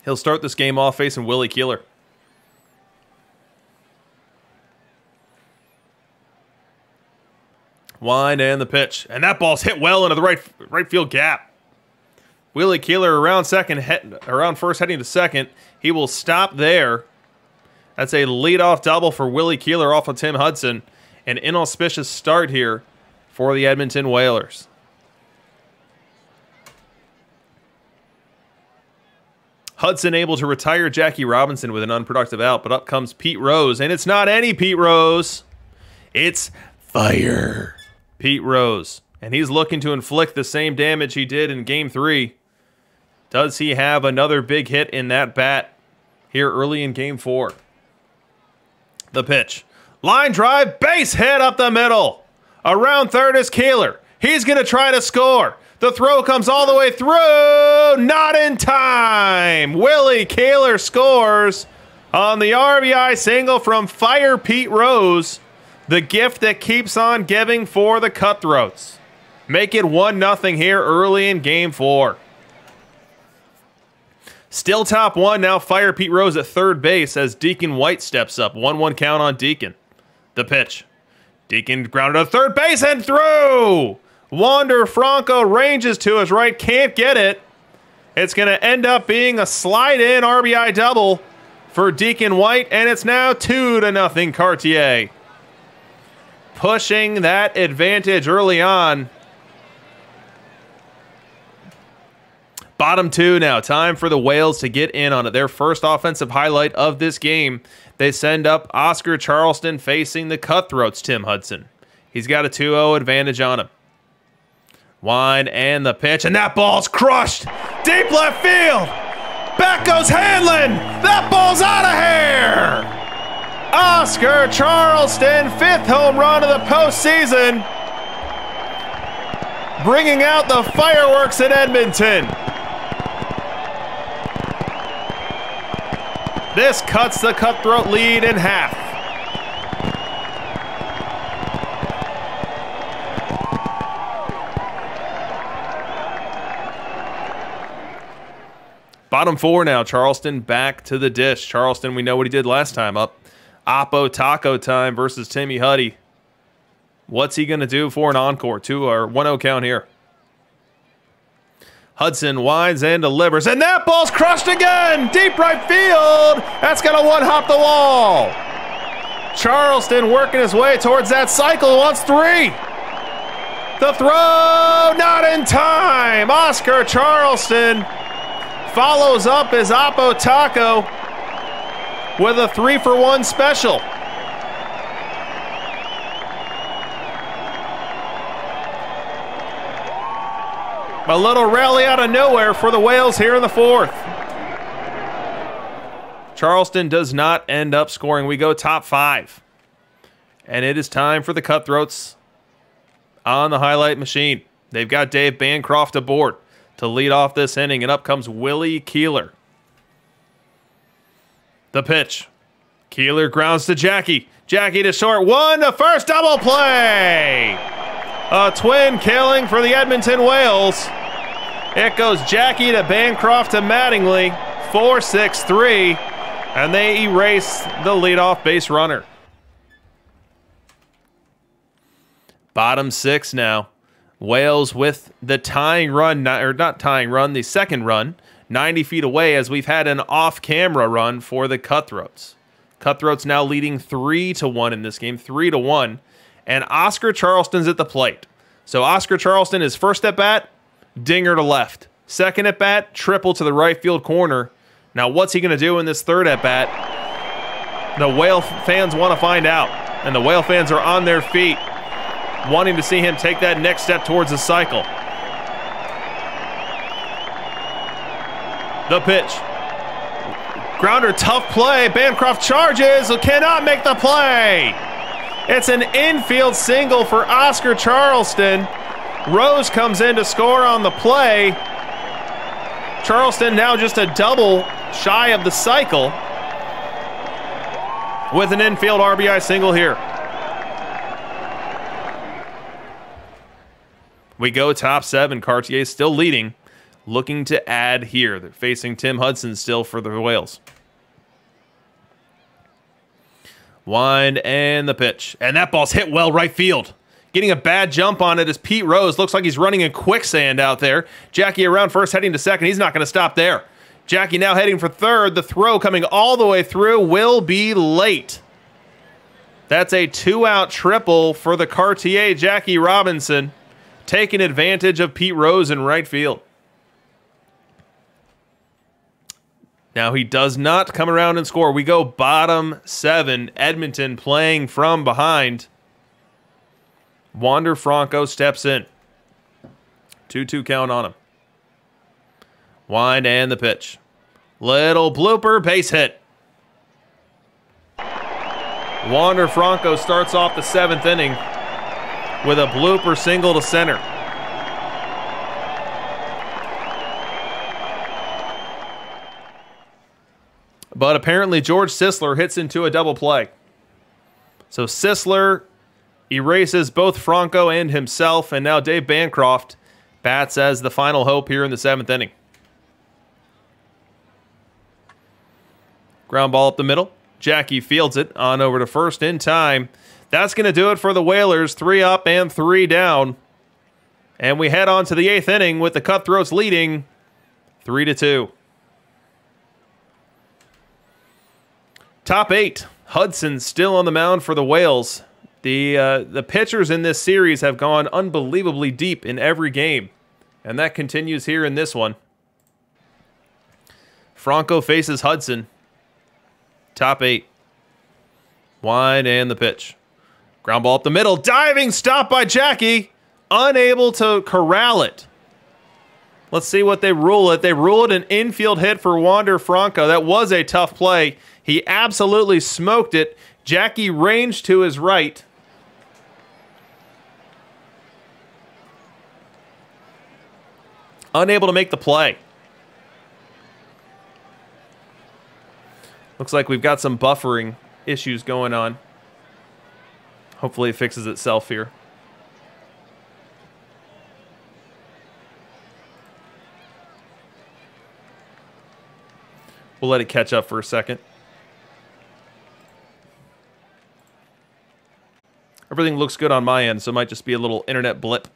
S1: He'll start this game off facing Willie Keeler. Wind and the pitch. And that ball's hit well into the right field gap. Willie Keeler around first heading to second. He will stop there. That's a leadoff double for Willie Keeler off of Tim Hudson. An inauspicious start here for the Edmonton Whalers. Hudson able to retire Jackie Robinson with an unproductive out, but up comes Pete Rose. And it's not any Pete Rose. It's fire. Pete Rose, and he's looking to inflict the same damage he did in Game 3. Does he have another big hit in that bat here early in Game 4? The pitch. Line drive, base hit up the middle. Around third is Keeler. He's going to try to score. The throw comes all the way through. Not in time. Willie Keeler scores on the RBI single from Fire Pete Rose. The gift that keeps on giving for the Cutthroats. Make it 1-0 here early in Game 4. Still top 1 now. Fire Pete Rose at third base as Deacon White steps up. 1-1 count on Deacon. The pitch. Deacon grounded to third base and through. Wander Franco ranges to his right. Can't get it. It's going to end up being a slide-in RBI double for Deacon White. And it's now 2-0 Cartier. Pushing that advantage early on. Bottom 2 now. Time for the Whales to get in on it. Their first offensive highlight of this game. They send up Oscar Charleston facing the Cutthroats, Tim Hudson. He's got a 2-0 advantage on him. Wind and the pitch, and that ball's crushed. Deep left field. Back goes Hanlon. That ball's out of here. Oscar Charleston, 5th home run of the postseason, bringing out the fireworks in Edmonton. This cuts the Cutthroat lead in half. Bottom 4 now. Charleston back to the dish. Charleston, we know what he did last time up. Oppo Taco time versus Timmy Huddy. What's he going to do for an encore? 1-0 count here. Hudson winds and delivers, and that ball's crushed again! Deep right field! That's going to one-hop the wall! Charleston working his way towards that cycle, wants 3! The throw, not in time! Oscar Charleston follows up his Oppo Taco with a 3-for-1 special. A little rally out of nowhere for the Whales here in the 4th. Charleston does not end up scoring. We go top 5. And it is time for the Cutthroats on the highlight machine. They've got Dave Bancroft aboard to lead off this inning, and up comes Willie Keeler. The pitch. Keeler grounds to Jackie. Jackie to short. 1 to first, double play! A twin killing for the Edmonton Whales. It goes Jackie to Bancroft to Mattingly. 4-6-3. And they erase the leadoff base runner. Bottom 6 now. Whales with the tying run, or not tying run, the second run, 90 feet away, as we've had an off-camera run for the Cutthroats. Cutthroats now leading 3-1 in this game, 3-1. And Oscar Charleston's at the plate. So Oscar Charleston, his first at bat, dinger to left. Second at bat, triple to the right field corner. Now what's he going to do in this third at bat? The Whale fans want to find out. And the Whale fans are on their feet, wanting to see him take that next step towards the cycle. The pitch. Grounder, tough play. Bancroft charges, cannot make the play. It's an infield single for Oscar Charleston. Rose comes in to score on the play. Charleston now just a double shy of the cycle with an infield RBI single here. We go top 7. Cartier still leading, looking to add here. They're facing Tim Hudson still for the Whales. Wind and the pitch. And that ball's hit well right field. Getting a bad jump on it is Pete Rose. Looks like he's running in quicksand out there. Jackie around first, heading to second. He's not going to stop there. Jackie now heading for third. The throw coming all the way through will be late. That's a 2-out triple for the Cartier, Jackie Robinson, taking advantage of Pete Rose in right field. Now he does not come around and score. We go bottom 7. Edmonton playing from behind. Wander Franco steps in. 2-2 count on him. Wind and the pitch. Little blooper, base hit. Wander Franco starts off the 7th inning with a blooper single to center. But apparently George Sisler hits into a double play. So Sisler erases both Franco and himself, and now Dave Bancroft bats as the final hope here in the 7th inning. Ground ball up the middle. Jackie fields it on over to first in time. That's going to do it for the Whalers. 3 up and 3 down. And we head on to the 8th inning with the Cutthroats leading 3-2. Top 8. Hudson still on the mound for the Whales. The pitchers in this series have gone unbelievably deep in every game. And that continues here in this one. Franco faces Hudson. Top 8. Wind and the pitch. Ground ball up the middle. Diving stop by Jackie. Unable to corral it. Let's see what they rule it. They ruled an infield hit for Wander Franco. That was a tough play. He absolutely smoked it. Jackie ranged to his right. Unable to make the play. Looks like we've got some buffering issues going on. Hopefully it fixes itself here. We'll let it catch up for a second. Everything looks good on my end, so it might just be a little internet blip.